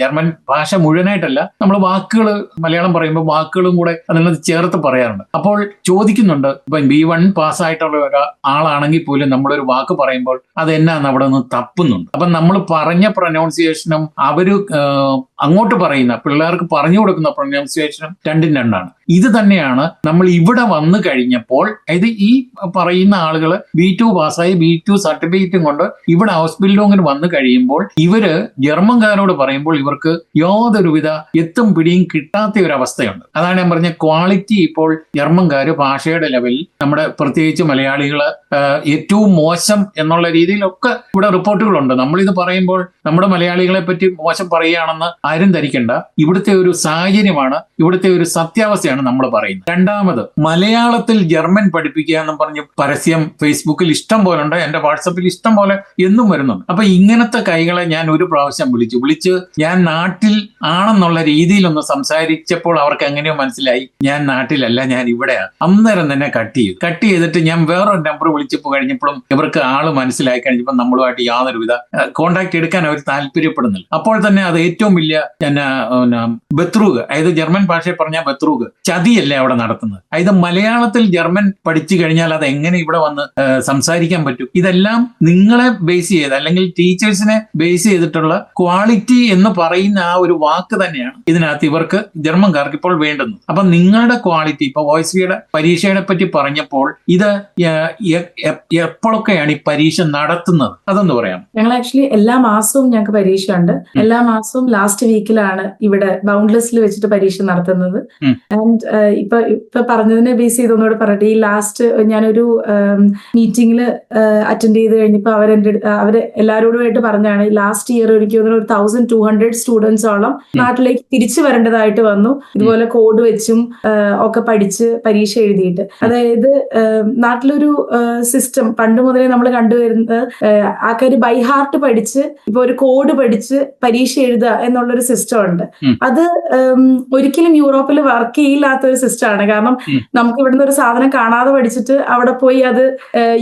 ജർമ്മൻ ഭാഷ മുഴുവനായിട്ടല്ല, നമ്മൾ വാക്കുകൾ മലയാളം പറയുമ്പോൾ വാക്കുകളും കൂടെ അതിനകത്ത് ചേർത്ത് പറയാറുണ്ട്. അപ്പോൾ ചോദിക്കുന്നുണ്ട്, ഇപ്പൊ B1 പാസ്സായിട്ടുള്ള ഒരാളാണെങ്കിൽ പോലും നമ്മളൊരു വാക്ക് പറയുമ്പോൾ അത് എന്നാന്ന് അവിടെ നിന്ന് തപ്പുന്നുണ്ട്. അപ്പൊ നമ്മൾ പറഞ്ഞ പ്രൊനൗൺസിയേഷനും അവര് അങ്ങോട്ട് പറയുന്ന പിള്ളേർക്ക് പറഞ്ഞു കൊടുക്കുന്ന പ്രൊനൗൺസിയേഷനും രണ്ടും രണ്ടാണ്. ഇത് തന്നെയാണ് നമ്മൾ ഇവിടെ വന്നു കഴിഞ്ഞപ്പോൾ, ഇത് ഈ പറയുന്ന ആളുകൾ B2 പാസ്സായി B2 സർട്ടിഫിക്കറ്റും കൊണ്ട് ഇവിടെ ഹൗസ് ബിൽഡിങ്ങിന് വന്നു കഴിയുമ്പോൾ ഇവര് ജർമ്മൻകാരോട് പറയുമ്പോൾ ഇവർക്ക് യാതൊരുവിധ എത്തും പിടിയും കിട്ടാത്ത ഒരു അവസ്ഥയുണ്ട്. അതാണ് ഞാൻ പറഞ്ഞ ക്വാളിറ്റി. ഇപ്പോൾ ജർമ്മൻകാര് ഭാഷയുടെ ലെവലിൽ നമ്മുടെ പ്രത്യേകിച്ച് മലയാളികള് ഏറ്റവും മോശം എന്നുള്ള രീതിയിലൊക്കെ ഇവിടെ റിപ്പോർട്ടുകളുണ്ട്. നമ്മളിത് പറയുമ്പോൾ നമ്മുടെ മലയാളികളെ പറ്റി മോശം പറയുകയാണെന്ന് ആരും ധരിക്കണ്ട. ഇവിടുത്തെ ഒരു സാഹചര്യമാണ്, ഇവിടുത്തെ ഒരു സത്യാവസ്ഥയാണ് നമ്മൾ പറയുന്നത്. രണ്ടാമത്, മലയാളത്തിൽ ജർമ്മൻ പഠിപ്പിക്കുക എന്നും പറഞ്ഞ് പരസ്യം ഫേസ്ബുക്കിൽ ഇഷ്ടം പോലെ ഉണ്ട്, എന്റെ വാട്സപ്പിൽ ഇഷ്ടം പോലെ എന്നും വരുന്നുണ്ട്. അപ്പൊ ഇങ്ങനത്തെ കൈകളെ ഞാൻ ഒരു പ്രാവശ്യം വിളിച്ച് ഞാൻ നാട്ടിൽ ആണെന്നുള്ള രീതിയിലൊന്ന് സംസാരിച്ചപ്പോൾ അവർക്ക് എങ്ങനെയോ മനസ്സിലായി ഞാൻ നാട്ടിലല്ല, ഞാൻ ഇവിടെയാണ്. അന്നേരം തന്നെ കട്ട് ചെയ്തിട്ട് ഞാൻ വേറൊരു നമ്പർ വിളിച്ചപ്പോൾ കഴിഞ്ഞപ്പോഴും ഇവർക്ക് ആള് മനസ്സിലായി കഴിഞ്ഞപ്പോൾ നമ്മളുമായിട്ട് യാതൊരുവിധ കോണ്ടാക്ട് എടുക്കാൻ അവർ താല്പര്യപ്പെടുന്നില്ല. അപ്പോൾ തന്നെ അത് ഏറ്റവും വലിയ ബെത്രൂഗ്, അതായത് ജർമ്മൻ ഭാഷയിൽ പറഞ്ഞാൽ ബെത്രൂഗ്, ചതിയല്ലേ അവിടെ നടത്തുന്നത്. അതായത് മലയാളത്തിൽ ജർമ്മൻ പഠിച്ചു കഴിഞ്ഞാൽ അത് എങ്ങനെ ഇവിടെ വന്ന് സംസാരിക്കാൻ പറ്റും? ഇതെല്ലാം നിങ്ങളെ ബേസ് ചെയ്ത് അല്ലെങ്കിൽ ടീച്ചേഴ്സിനെ ബേസ് ചെയ്തിട്ടുള്ള ക്വാളിറ്റി എന്ന് പറയുന്ന ആ ഒരു വാക്ക് തന്നെയാണ് ഇതിനകത്ത് ഇവർക്ക് ജർമ്മൻകാർക്ക് ഇപ്പോൾ വേണ്ടുന്നത്. അപ്പൊ നിങ്ങളുടെ ക്വാളിറ്റി, ഇപ്പൊ OSCEയുടെ പരീക്ഷയെ പറ്റി പറഞ്ഞപ്പോൾ ഇത് എപ്പോഴൊക്കെയാണ് ഈ പരീക്ഷ നടത്തുന്നത്, അതൊന്ന് പറയാം. ഞങ്ങൾ ആക്ച്വലി എല്ലാ മാസവും ഞങ്ങൾക്ക് പരീക്ഷ ഉണ്ട്. എല്ലാ മാസവും ലാസ്റ്റ് വീക്കിലാണ് ഇവിടെ ബൗണ്ട്ലെസ്സിൽ വെച്ചിട്ട് പരീക്ഷ നടത്തുന്നത്. ആൻഡ് ഇപ്പൊ പറഞ്ഞതിനെ ബേസ് ചെയ്ത് ഒന്നുകൂടെ പറയട്ടെ. ഈ ലാസ്റ്റ് ഞാനൊരു മീറ്റിംഗിൽ അറ്റൻഡ് ചെയ്ത് കഴിഞ്ഞപ്പോൾ അവര് എല്ലാവരോടുമായിട്ട് പറഞ്ഞാണ്, ലാസ്റ്റ് ഇയർ എനിക്ക് തോന്നുന്നു 1200 സ്റ്റുഡൻസോളം നാട്ടിലേക്ക് തിരിച്ചു വരേണ്ടതായിട്ട് വന്നു. ഇതുപോലെ കോഡ് വെച്ചും ഒക്കെ പഠിച്ച് പരീക്ഷ എഴുതിയിട്ട്. അതായത് നാട്ടിലൊരു സിസ്റ്റം പണ്ട് മുതലേ നമ്മൾ കണ്ടുവരുന്നത്, ആൾക്കാർ ബൈ ഹാർട്ട് പഠിച്ച് ഇപ്പൊ ഒരു കോഡ് പഠിച്ച് പരീക്ഷ എഴുതുക എന്നുള്ളൊരു സിസ്റ്റം ഉണ്ട്. അത് ഒരിക്കലും യൂറോപ്പിൽ വർക്ക് ചെയ്യില്ലാത്ത ഒരു സിസ്റ്റമാണ്. കാരണം നമുക്ക് ഇവിടുന്ന് ഒരു സാധനം കാണാതെ പഠിച്ചിട്ട് അവിടെ പോയി അത്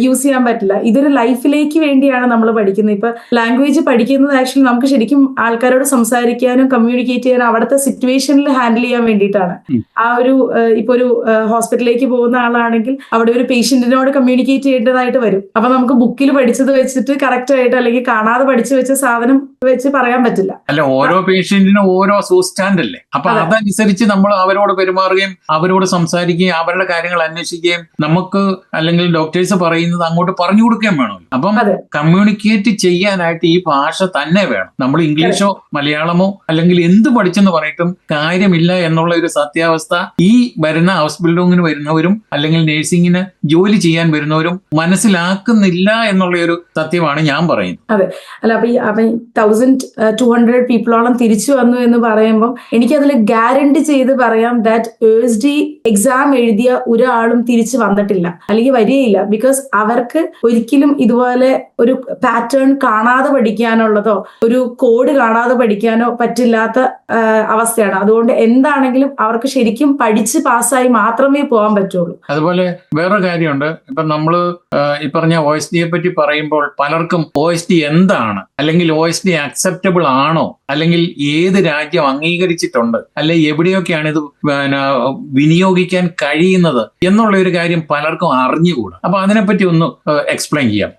യൂസ് ചെയ്യാൻ പറ്റില്ല. ഇതൊരു ലൈഫിലേക്ക് വേണ്ടിയാണ് നമ്മൾ പഠിക്കുന്നത്. ഇപ്പൊ ലാംഗ്വേജ് പഠിക്കുന്നത് ആക്ച്വലി നമുക്ക് ശരിക്കും ആൾക്കാരോട് സംസാരിക്കാനും കമ്മ്യൂണിക്കേറ്റ് ചെയ്യാനും അവിടുത്തെ സിറ്റുവേഷനിൽ ഹാൻഡിൽ ചെയ്യാൻ വേണ്ടിയിട്ടാണ്. ആ ഒരു ഇപ്പൊ ഒരു ഹോസ്പിറ്റലിലേക്ക് പോകുന്ന ആളാണെങ്കിൽ അവിടെ ഒരു പേഷ്യന്റിനോട് കമ്മ്യൂണിക്കേറ്റ് ചെയ്യേണ്ടതായിട്ട് വരും. അപ്പൊ നമുക്ക് ബുക്കിൽ പഠിച്ചത് വെച്ചിട്ട് കറക്റ്റ് ആയിട്ട് അല്ലെങ്കിൽ കാണാതെ പഠിച്ചു വെച്ച സാധനം വെച്ച് പറയാൻ പറ്റില്ല. അല്ല, ഓരോ പേഷ്യന്റിനും ഓരോ സൂസ്റ്റാൻഡ് അല്ലേ. അപ്പൊ അതനുസരിച്ച് നമ്മൾ അവരോട് പെരുമാറുകയും അവരോട് സംസാരിക്കുകയും അവരുടെ കാര്യങ്ങൾ അന്വേഷിക്കുകയും നമുക്ക് അല്ലെങ്കിൽ ഡോക്ടേഴ്സ് പറയുന്നത് അങ്ങോട്ട് പറഞ്ഞു കൊടുക്കുകയും വേണം. അപ്പം കമ്മ്യൂണിക്കേറ്റ് ചെയ്യാനായിട്ട് ഈ ഭാഷ തന്നെ വേണം. നമ്മൾ ഇംഗ്ലീഷോ മലയാളമോ അല്ലെങ്കിൽ എന്ത് പഠിച്ചെന്ന് പറഞ്ഞിട്ടും കാര്യമില്ല എന്നുള്ള ഒരു സത്യാവസ്ഥ ഈ വരുന്ന ഹൗസ് ബിൽഡിങ്ങിന് വരുന്നവരും അല്ലെങ്കിൽ നഴ്സിംഗിന് ജോലി ചെയ്യാൻ വരുന്നവരും മനസ്സിലാക്കുന്നില്ല എന്നുള്ള ഒരു സത്യമാണ് ഞാൻ പറയുന്നത്. അതെ, അല്ല അപ്പൊ 1200 പീപ്പിളോളം തിരിച്ചു വന്നു എന്ന് പറയുമ്പോൾ എനിക്കതിൽ ഗ്യാരണ്ടി ചെയ്ത് പറയാം ദാറ്റ് USD എക്സാം എഴുതിയ ഒരാളും തിരിച്ചു വന്നിട്ടില്ല അല്ലെങ്കിൽ വരികയില്ല. ബിക്കോസ് അവർക്ക് ഒരിക്കലും ഇതുപോലെ ഒരു പാറ്റേൺ കാണാതെ പഠിക്കാനുള്ളതോ ഒരു കോഡ് കാണാതെ പഠിക്കാനോ പറ്റില്ലാത്ത അവസ്ഥയാണ്. അതുകൊണ്ട് എന്താണെങ്കിലും അവർക്ക് ശരിക്കും പഠിച്ച് പാസ്സായി മാത്രമേ പോകാൻ പറ്റുള്ളൂ. അതുപോലെ വേറൊരു കാര്യമുണ്ട്. ഇപ്പൊ നമ്മള് ഈ പറഞ്ഞ OSDയെ പറ്റി പറയുമ്പോൾ പലർക്കും OSD എന്താണ്, അല്ലെങ്കിൽ OSD അക്സെപ്റ്റബിൾ ആണോ, അല്ലെങ്കിൽ ഏത് രാജ്യം അംഗീകരിച്ചിട്ടുണ്ട്, അല്ലെ എവിടെയൊക്കെയാണ് ഇത് വിനിയോഗിക്കാൻ കഴിയുന്നത് എന്നുള്ള ഒരു കാര്യം പലർക്കും അറിഞ്ഞുകൂടാ. അപ്പൊ അതിനെപ്പറ്റി ഒന്ന് എക്സ്പ്ലെയിൻ ചെയ്യാം.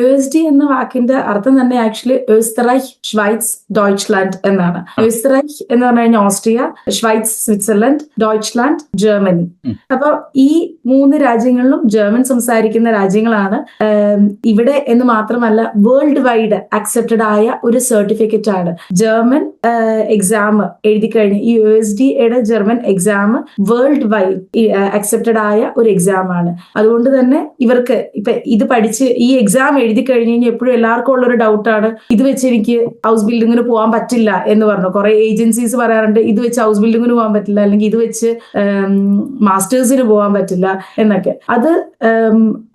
USD എന്ന വാക്കിന്റെ അർത്ഥം തന്നെ ആക്ച്വലി Österreich, Schweiz, Deutschland എന്നാണ്. Österreich എന്ന് പറഞ്ഞു കഴിഞ്ഞാൽ ഓസ്ട്രിയ, ഷ്വൈറ്റ്സ് സ്വിറ്റ്സർലൻഡ്, ഡോയ്ച്ച്ലാൻഡ്, ജർമ്മനി. അപ്പൊ ഈ 3 രാജ്യങ്ങളിലും ജർമ്മൻ സംസാരിക്കുന്ന രാജ്യങ്ങളാണ്. ഇവിടെ എന്ന് മാത്രമല്ല വേൾഡ് വൈഡ് അക്സെപ്റ്റഡ് ആയ ഒരു സർട്ടിഫിക്കറ്റ് ആണ്. ജർമ്മൻ എക്സാം എഴുതി കഴിഞ്ഞ് ഈ USDയുടെ German exam world wide accepted ആയ ഒരു എക്സാം ആണ്. അതുകൊണ്ട് തന്നെ ഇവർക്ക് ഇപ്പൊ ഇത് പഠിച്ച് ഈ എക്സാം എഴുതി കഴിഞ്ഞ് കഴിഞ്ഞാൽ എപ്പോഴും എല്ലാവർക്കും ഉള്ളൊരു ഡൗട്ടാണ്, ഇത് വെച്ച് എനിക്ക് ഹൗസ് ബിൽഡിങ്ങിന് പോകാൻ പറ്റില്ല എന്ന് പറഞ്ഞു. കുറെ ഏജൻസീസ് പറയാറുണ്ട് ഇത് വെച്ച് ഹൗസ് ബിൽഡിങ്ങിന് പോകാൻ പറ്റില്ല, അല്ലെങ്കിൽ ഇത് വെച്ച് മാസ്റ്റേഴ്സിന് പോകാൻ പറ്റില്ല എന്നൊക്കെ. അത്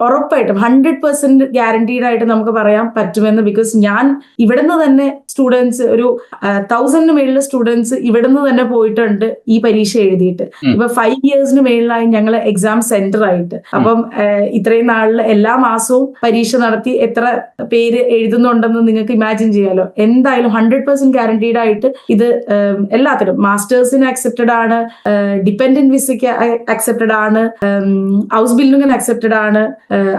ഉറപ്പായിട്ടും 100% ഗ്യാരണ്ടീഡ് ആയിട്ട് നമുക്ക് പറയാൻ പറ്റുമെന്ന്. ബിക്കോസ് ഞാൻ ഇവിടുന്ന് തന്നെ സ്റ്റുഡൻസ് ഒരു 1000 മേളിൽ സ്റ്റുഡൻസ് ഇവിടുന്ന് തന്നെ പോയിട്ടുണ്ട് ഈ പരീക്ഷ എഴുതിയിട്ട്. ഇപ്പൊ 5 ഇയേഴ്സിന് മേളിലായി ഞങ്ങൾ എക്സാം സെന്റർ ആയിട്ട്. അപ്പം ഇത്രയും നാളിൽ എല്ലാ മാസവും പരീക്ഷ നടത്തി എത്ര പേര് എഴുതുന്നുണ്ടെന്ന് നിങ്ങൾക്ക് ഇമാജിൻ ചെയ്യാലോ. എന്തായാലും 100% ഗ്യാരണ്ടീഡ് ആയിട്ട് ഇത് എല്ലാത്തിനും മാസ്റ്റേഴ്സിന് അക്സെപ്റ്റഡ് ആണ്, ഡിപെൻഡന്റ് വിസയ്ക്ക് അക്സെപ്റ്റഡ് ആണ്, ഹൗസ് ബിൽഡിങ്ങിന് അക്സെപ്റ്റഡ് ആണ്,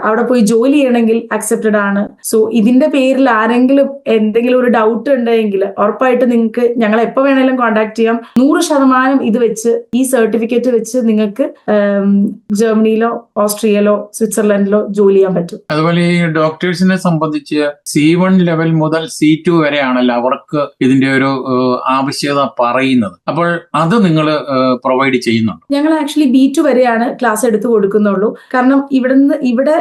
അവിടെ പോയി ജോലി ചെയ്യണമെങ്കിൽ അക്സെപ്റ്റഡ് ആണ്. സോ ഇതിന്റെ പേരിൽ ആരെങ്കിലും എന്തെങ്കിലും ഒരു ഡൗട്ട് ഉണ്ടെങ്കിൽ ഉറപ്പായിട്ട് നിങ്ങൾ നിങ്ങൾക്ക് ഞങ്ങളെ എപ്പോൾ വേണേലും കോൺടാക്ട് ചെയ്യാം. 100% ഇത് വെച്ച്, ഈ സർട്ടിഫിക്കറ്റ് വെച്ച് നിങ്ങൾക്ക് ജർമ്മനിയിലോ ഓസ്ട്രിയയിലോ സ്വിറ്റ്സർലൻഡിലോ ജോലി ചെയ്യാൻ പറ്റും. അതുപോലെ ഈ ഡോക്ടേഴ്സിനെ സംബന്ധിച്ച് C1 ലെവൽ മുതൽ C2 വരെയാണല്ലോ അവർക്ക് ഇതിന്റെ ഒരു ആവശ്യകത പറയുന്നത്. അപ്പോൾ അത് നിങ്ങൾ പ്രൊവൈഡ് ചെയ്യുന്നുണ്ട്? ഞങ്ങൾ ആക്ച്വലി B2 വരെയാണ് ക്ലാസ് എടുത്ത് കൊടുക്കുന്നുള്ളൂ. കാരണം ഇവിടെ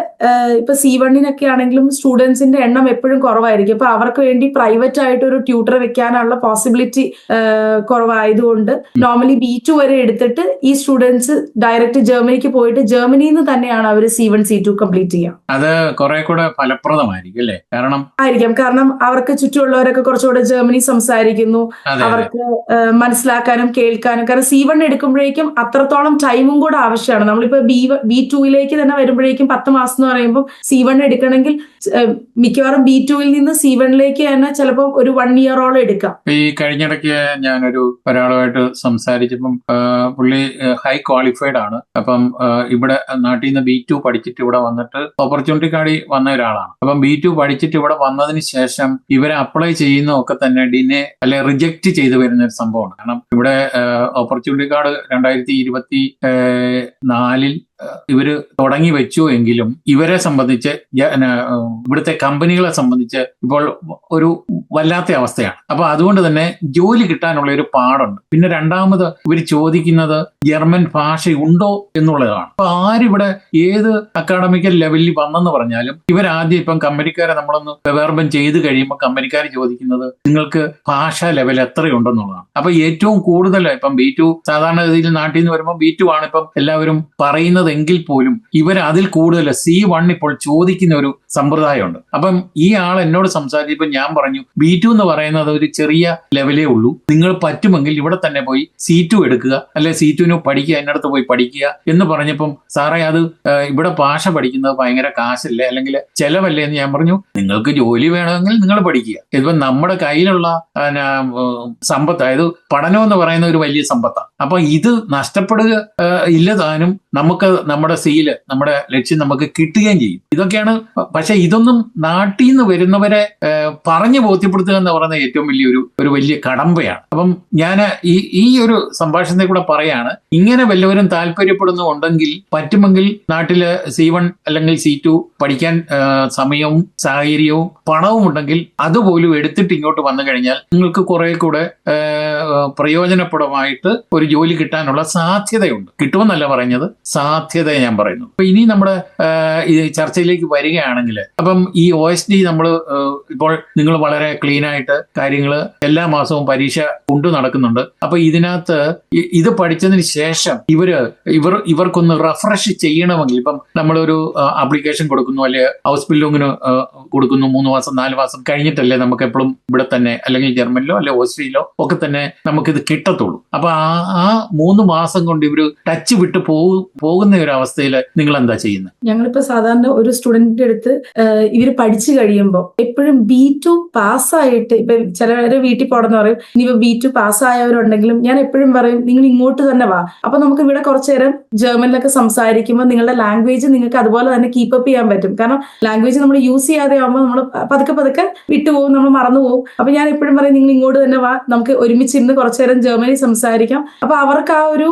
ഇപ്പൊ C1 ആണെങ്കിലും സ്റ്റുഡൻസിന്റെ എണ്ണം എപ്പോഴും കുറവായിരിക്കും. അപ്പൊ അവർക്ക് വേണ്ടി പ്രൈവറ്റ് ആയിട്ട് ഒരു ട്യൂട്ടർ വെക്കാനുള്ള പോസിബിലിറ്റി കുറവായതുകൊണ്ട് നോർമലി B2 വരെ എടുത്തിട്ട് ഈ സ്റ്റുഡൻസ് ഡയറക്റ്റ് ജർമ്മനിക്ക് പോയിട്ട് ജർമ്മനിയിൽ നിന്ന് തന്നെയാണ് അവർ C1 C2 കംപ്ലീറ്റ് ചെയ്യുക. അത് കുറെ കൂടെ ഫലപ്രദമായിരിക്കും അല്ലേ? കാരണം അവർക്ക് ചുറ്റുമുള്ളവരൊക്കെ കുറച്ചുകൂടെ ജർമ്മനി സംസാരിക്കുന്നു, അവർക്ക് മനസ്സിലാക്കാനും കേൾക്കാനും. കാരണം C1 എടുക്കുമ്പോഴേക്കും അത്രത്തോളം ടൈമും കൂടെ ആവശ്യമാണ്. നമ്മളിപ്പോ B2 തന്നെ വരുമ്പോഴേക്കും 10 മാസം എന്ന് പറയുമ്പോൾ C1 എടുക്കണമെങ്കിൽ മിക്കവാറും B2 നിന്ന് C1 തന്നെ ചിലപ്പോൾ ഒരു 1 ഇയറോളം എടുക്കാം. ഈ കഴിഞ്ഞിടയ്ക്ക് ഞാനൊരു ഒരാളുമായിട്ട് സംസാരിച്ചപ്പം പുള്ളി ഹൈ ക്വാളിഫൈഡ് ആണ്. അപ്പം ഇവിടെ നാട്ടിൽ നിന്ന് B2 പഠിച്ചിട്ട് ഇവിടെ വന്നിട്ട് ഓപ്പർച്യൂണിറ്റി കാർഡിൽ വന്ന ഒരാളാണ്. അപ്പം B2 പഠിച്ചിട്ട് ഇവിടെ വന്നതിന് ശേഷം ഇവരെ അപ്ലൈ ചെയ്യുന്നതൊക്കെ തന്നെ ഡിനെ അല്ലെ റിജക്ട് ചെയ്തു വരുന്ന ഒരു സംഭവമാണ്. കാരണം ഇവിടെ ഓപ്പർച്യൂണിറ്റി കാർഡ് 2024 ഇവര് തുടങ്ങി വെച്ചു എങ്കിലും ഇവരെ സംബന്ധിച്ച് ഇവിടുത്തെ കമ്പനികളെ സംബന്ധിച്ച് ഇപ്പോൾ ഒരു വല്ലാത്ത അവസ്ഥയാണ്. അപ്പൊ അതുകൊണ്ട് തന്നെ ജോലി കിട്ടാനുള്ള ഒരു പാടുണ്ട്. പിന്നെ രണ്ടാമത് ഇവർ ചോദിക്കുന്നത് ജർമ്മൻ ഭാഷ ഉണ്ടോ എന്നുള്ളതാണ്. അപ്പൊ ആരിവിടെ ഏത് അക്കാഡമിക്കൽ ലെവലിൽ വന്നെന്ന് പറഞ്ഞാലും ഇവരാദ്യം ഇപ്പം കമ്പനിക്കാരെ നമ്മളൊന്ന് വിവർബം ചെയ്ത് കഴിയുമ്പോൾ കമ്പനിക്കാർ ചോദിക്കുന്നത് നിങ്ങൾക്ക് ഭാഷാ ലെവൽ എത്രയുണ്ടെന്നുള്ളതാണ്. അപ്പൊ ഏറ്റവും കൂടുതൽ ഇപ്പം B2 സാധാരണഗതിയിൽ നാട്ടിൽ നിന്ന് വരുമ്പോൾ B2 ആണ് ഇപ്പം എല്ലാവരും പറയുന്നത് എങ്കിൽ പോലും ഇവർ അതിൽ കൂടുതൽ C1 ഇപ്പോൾ ചോദിക്കുന്ന ഒരു സമ്പ്രദായമുണ്ട്. അപ്പം ഈ ആൾ എന്നോട് സംസാരിച്ചപ്പോൾ ഞാൻ പറഞ്ഞു B2 എന്ന് പറയുന്നത് ഒരു ചെറിയ ലെവലേ ഉള്ളൂ, നിങ്ങൾ പറ്റുമെങ്കിൽ ഇവിടെ തന്നെ പോയി C2 എടുക്കുക, അല്ലെ C2 പഠിക്കുക, എന്നടുത്ത് പോയി പഠിക്കുക എന്ന് പറഞ്ഞപ്പം സാറേ അത് ഇവിടെ ഭാഷ പഠിക്കുന്നത് ഭയങ്കര കാശല്ലേ അല്ലെങ്കിൽ ചെലവല്ലേ എന്ന് ഞാൻ പറഞ്ഞു. നിങ്ങൾക്ക് ജോലി വേണമെങ്കിൽ നിങ്ങൾ പഠിക്കുക. ഇതിപ്പം നമ്മുടെ കയ്യിലുള്ള സമ്പത്ത്, അതായത് പഠനം എന്ന് പറയുന്ന ഒരു വലിയ സമ്പത്താണ്. അപ്പൊ ഇത് നഷ്ടപ്പെടുക ഇല്ല താനും നമുക്ക് നമ്മുടെ സീല് നമ്മുടെ ലക്ഷ്യം നമുക്ക് കിട്ടുകയും ചെയ്യും. ഇതൊക്കെയാണ്. പക്ഷെ ഇതൊന്നും നാട്ടിൽ നിന്ന് വരുന്നവരെ പറഞ്ഞു ബോധ്യപ്പെടുത്തുക എന്ന് പറയുന്ന ഏറ്റവും ഒരു വലിയ കടമ്പയാണ്. അപ്പം ഞാൻ ഈ ഒരു സംഭാഷണത്തെ കൂടെ പറയാണ്, ഇങ്ങനെ വല്ലവരും താല്പര്യപ്പെടുന്നുണ്ടെങ്കിൽ പറ്റുമെങ്കിൽ നാട്ടില് C1 അല്ലെങ്കിൽ C2 പഠിക്കാൻ സമയവും സാഹചര്യവും പണവും ഉണ്ടെങ്കിൽ അതുപോലും എടുത്തിട്ട് ഇങ്ങോട്ട് വന്നു കഴിഞ്ഞാൽ നിങ്ങൾക്ക് കുറെ കൂടെ പ്രയോജനപ്രദമായിട്ട് ഒരു ജോലി കിട്ടാനുള്ള സാധ്യതയുണ്ട്. കിട്ടുമെന്നല്ല പറഞ്ഞത്, സാധ്യത ഞാൻ പറയുന്നു. അപ്പൊ ഇനി നമ്മുടെ ഈ ചർച്ചയിലേക്ക് വരികയാണെങ്കിൽ, അപ്പം ഈ OSD നമ്മൾ ഇപ്പോൾ നിങ്ങൾ വളരെ ക്ലീൻ ആയിട്ട് കാര്യങ്ങൾ എല്ലാ മാസവും പരീക്ഷ കൊണ്ടു നടക്കുന്നുണ്ട്. അപ്പൊ ഇതിനകത്ത് ഇത് പഠിച്ചതിന് ശേഷം ഇവർക്കൊന്ന് റിഫ്രഷ് ചെയ്യണമെങ്കിൽ ഇപ്പം നമ്മളൊരു ആപ്ലിക്കേഷൻ കൊടുക്കുന്നു, അല്ലെ ഹൗസ് ബിൽഡിങ്ങിന് കൊടുക്കുന്നു, 3 മാസം 4 മാസം കഴിഞ്ഞിട്ടല്ലേ നമുക്ക് എപ്പോഴും ഇവിടെ തന്നെ അല്ലെങ്കിൽ ജർമ്മനിലോ അല്ലെ ഓസ്ട്രിയയിലോ ഒക്കെ തന്നെ നമുക്കിത് കിട്ടത്തുള്ളൂ. അപ്പൊ ആ 3 മാസം കൊണ്ട് ഇവര് ടച്ച് വിട്ട് പോകുന്ന ഒരു അവസ്ഥയിൽ നിങ്ങൾ എന്താ ചെയ്യുന്നത്? ഞങ്ങളിപ്പോ സാധാരണ ഒരു സ്റ്റുഡന്റിന്റെ അടുത്ത് ഇവര് പഠിച്ചു കഴിയുമ്പോൾ എപ്പോഴും B2 പാസ്സായിട്ട്, ഇപ്പൊ ചിലവരെ വീട്ടിൽ പോകണമെന്ന് പറയും, ഇനിയിപ്പോ B2 പാസ്സായവരുണ്ടെങ്കിലും ഞാൻ എപ്പോഴും പറയും നിങ്ങൾ ഇങ്ങോട്ട് തന്നെ വാ. അപ്പൊ നമുക്ക് ഇവിടെ കുറച്ചു നേരം ജർമ്മനിലൊക്കെ സംസാരിക്കുമ്പോൾ നിങ്ങളുടെ ലാംഗ്വേജ് നിങ്ങൾക്ക് അതുപോലെ തന്നെ കീപ്പപ്പ് ചെയ്യാൻ പറ്റും. കാരണം ലാംഗ്വേജ് നമ്മൾ യൂസ് ചെയ്യാതെ ആകുമ്പോൾ നമ്മൾ പതുക്കെ വിട്ടുപോകും, നമ്മൾ മറന്നുപോകും. അപ്പൊ ഞാൻ എപ്പോഴും പറയും നിങ്ങൾ ഇങ്ങോട്ട് തന്നെ വാ, നമുക്ക് ഒരുമിച്ചിരുന്ന് കുറച്ചു നേരം ജർമ്മനി സംസാരിക്കാം. അപ്പൊ അവർക്ക് ആ ഒരു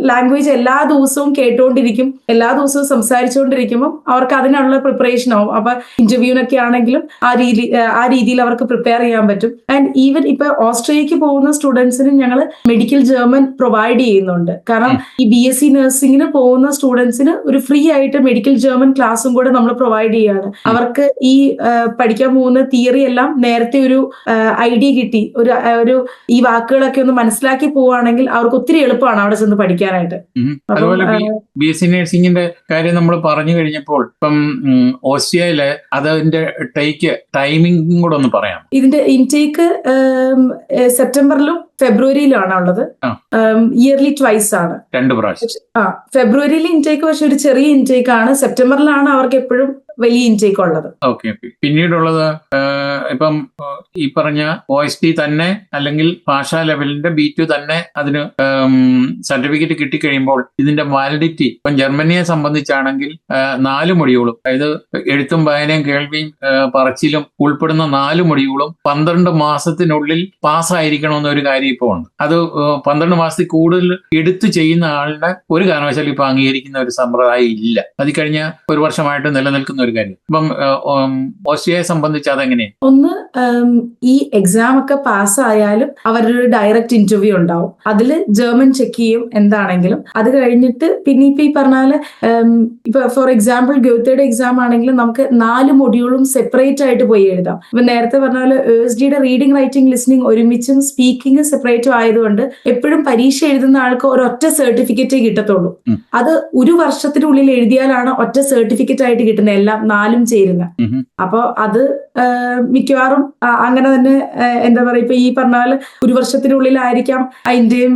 ലാംഗ്വേജ് എല്ലാ ദിവസവും കേട്ടുകൊണ്ടിരിക്കും, എല്ലാ ദിവസവും സംസാരിച്ചുകൊണ്ടിരിക്കുമ്പോൾ അവർക്ക് അതിനുള്ള പ്രിപ്പറേഷൻ ആവും. അപ്പൊ ഇന്റർവ്യൂവിനൊക്കെ ആണെങ്കിലും ആ രീതിയിൽ അവർക്ക് പ്രിപ്പയർ ചെയ്യാൻ പറ്റും. ആൻഡ് ഈവൻ ഇപ്പൊ ഓസ്ട്രേലിയക്ക് പോകുന്ന സ്റ്റുഡൻസിനും ഞങ്ങൾ മെഡിക്കൽ ജർമ്മൻ പ്രൊവൈഡ് ചെയ്യുന്നുണ്ട്. കാരണം ഈ BSc നഴ്സിംഗിന് പോകുന്ന സ്റ്റുഡൻസിന് ഒരു ഫ്രീ ആയിട്ട് മെഡിക്കൽ ജർമ്മൻ ക്ലാസ്സും കൂടെ നമ്മൾ പ്രൊവൈഡ് ചെയ്യാണ്. അവർക്ക് ഈ പഠിക്കാൻ പോകുന്ന തിയറി എല്ലാം നേരത്തെ ഒരു ഐഡിയ കിട്ടി, ഒരു ഈ വാക്കുകളൊക്കെ ഒന്ന് മനസ്സിലാക്കി പോവുകയാണെങ്കിൽ അവർക്ക് ഒത്തിരി എളുപ്പമാണ് അവിടെ ചെന്ന് പഠിക്കാനായിട്ട്. അതുപോലെ BSc നഴ്സിംഗിന്റെ കാര്യം നമ്മൾ പറഞ്ഞു കഴിഞ്ഞപ്പോൾ ഇപ്പം ഓസ്ട്രിയയില് അതിന്റെ ടൈമിംഗ് കൂടെ ഒന്ന് പറയാം. ഇതിന്റെ ഇൻടേക്ക് സെപ്റ്റംബറിലും ഫെബ്രുവരിയിലാണ് ഉള്ളത്. ആ. ഇയർലി ട്വൈസ് ആണ്. 2 പ്രാവശ്യം. ഫെബ്രുവരിയിൽ ഇൻടേക്ക് പക്ഷെ ഒരു ചെറിയ ഇൻടേക്ക് ആണ്. സെപ്റ്റംബറിലാണ് അവർക്ക് എപ്പോഴും വലിയ ഇൻടേക്ക് ഉള്ളത്. ഓക്കെ. പിന്നീടുള്ളത് ഇപ്പം ഈ പറഞ്ഞ OST തന്നെ അല്ലെങ്കിൽ ഭാഷാ ലെവലിന്റെ B2 തന്നെ അതിന് സർട്ടിഫിക്കറ്റ് കിട്ടിക്കഴിയുമ്പോൾ ഇതിന്റെ വാലിഡിറ്റി ഇപ്പം ജർമ്മനിയെ സംബന്ധിച്ചാണെങ്കിൽ 4 മൊഡ്യൂളും, അതായത് എഴുത്തും വായനയും കേൾവിയും പറച്ചിലും ഉൾപ്പെടുന്ന 4 മൊഡ്യൂളും 12 മാസത്തിനുള്ളിൽ പാസ്സായിരിക്കണമെന്നൊരു കാര്യം ഇപ്പോൾ ഉണ്ട്. അത് 12 മാസത്തിൽ കൂടുതൽ എടുത്തു ചെയ്യുന്ന ആളുടെ ഒരു കാരണവശാലും ഇപ്പൊ അംഗീകരിക്കുന്ന ഒരു സമ്പ്രദായം ഇല്ല. അത് കഴിഞ്ഞ ഒരു വർഷമായിട്ട് നിലനിൽക്കുന്ന ഒരു കാര്യം. ഇപ്പം ഓസ്ട്രിയയെ സംബന്ധിച്ച് അതെങ്ങനെയാണ്? ഒന്ന്, ഈ എക്സാം ഒക്കെ പാസ്സായാലും അവരുടെ ഡയറക്റ്റ് ഇന്റർവ്യൂ ഉണ്ടാവും. അതിൽ ജർമ്മൻ ചെക്ക് ചെയ്യും എന്താണെങ്കിലും. അത് കഴിഞ്ഞിട്ട് പിന്നെ ഇപ്പൊ ഈ പറഞ്ഞാല് ഇപ്പൊ ഫോർ എക്സാമ്പിൾ ഗോത്തയുടെ എക്സാം ആണെങ്കിലും നമുക്ക് 4 മൊഡ്യൂളും സെപ്പറേറ്റ് ആയിട്ട് പോയി എഴുതാം. ഇപ്പൊ നേരത്തെ പറഞ്ഞ പോലെ ÖSDയുടെ റീഡിംഗ്, റൈറ്റിംഗ്, ലിസണിംഗ് ഒരുമിച്ചും സ്പീക്കിംഗ് സെപ്പറേറ്റും ആയതുകൊണ്ട് എപ്പോഴും പരീക്ഷ എഴുതുന്ന ആൾക്ക് ഒരൊറ്റ സർട്ടിഫിക്കറ്റേ കിട്ടത്തുള്ളൂ. അത് ഒരു വർഷത്തിനുള്ളിൽ എഴുതിയാലാണ് ഒറ്റ സർട്ടിഫിക്കറ്റ് ആയിട്ട് കിട്ടുന്നത്, എല്ലാം 4ഉം ചേരുന്ന. അപ്പൊ അത് മിക്കവാറും അങ്ങനെ തന്നെ എന്താ പറയാ, ഇപ്പൊ ഈ പറഞ്ഞാൽ ഒരു വർഷത്തിനുള്ളിലായിരിക്കാം അതിന്റെയും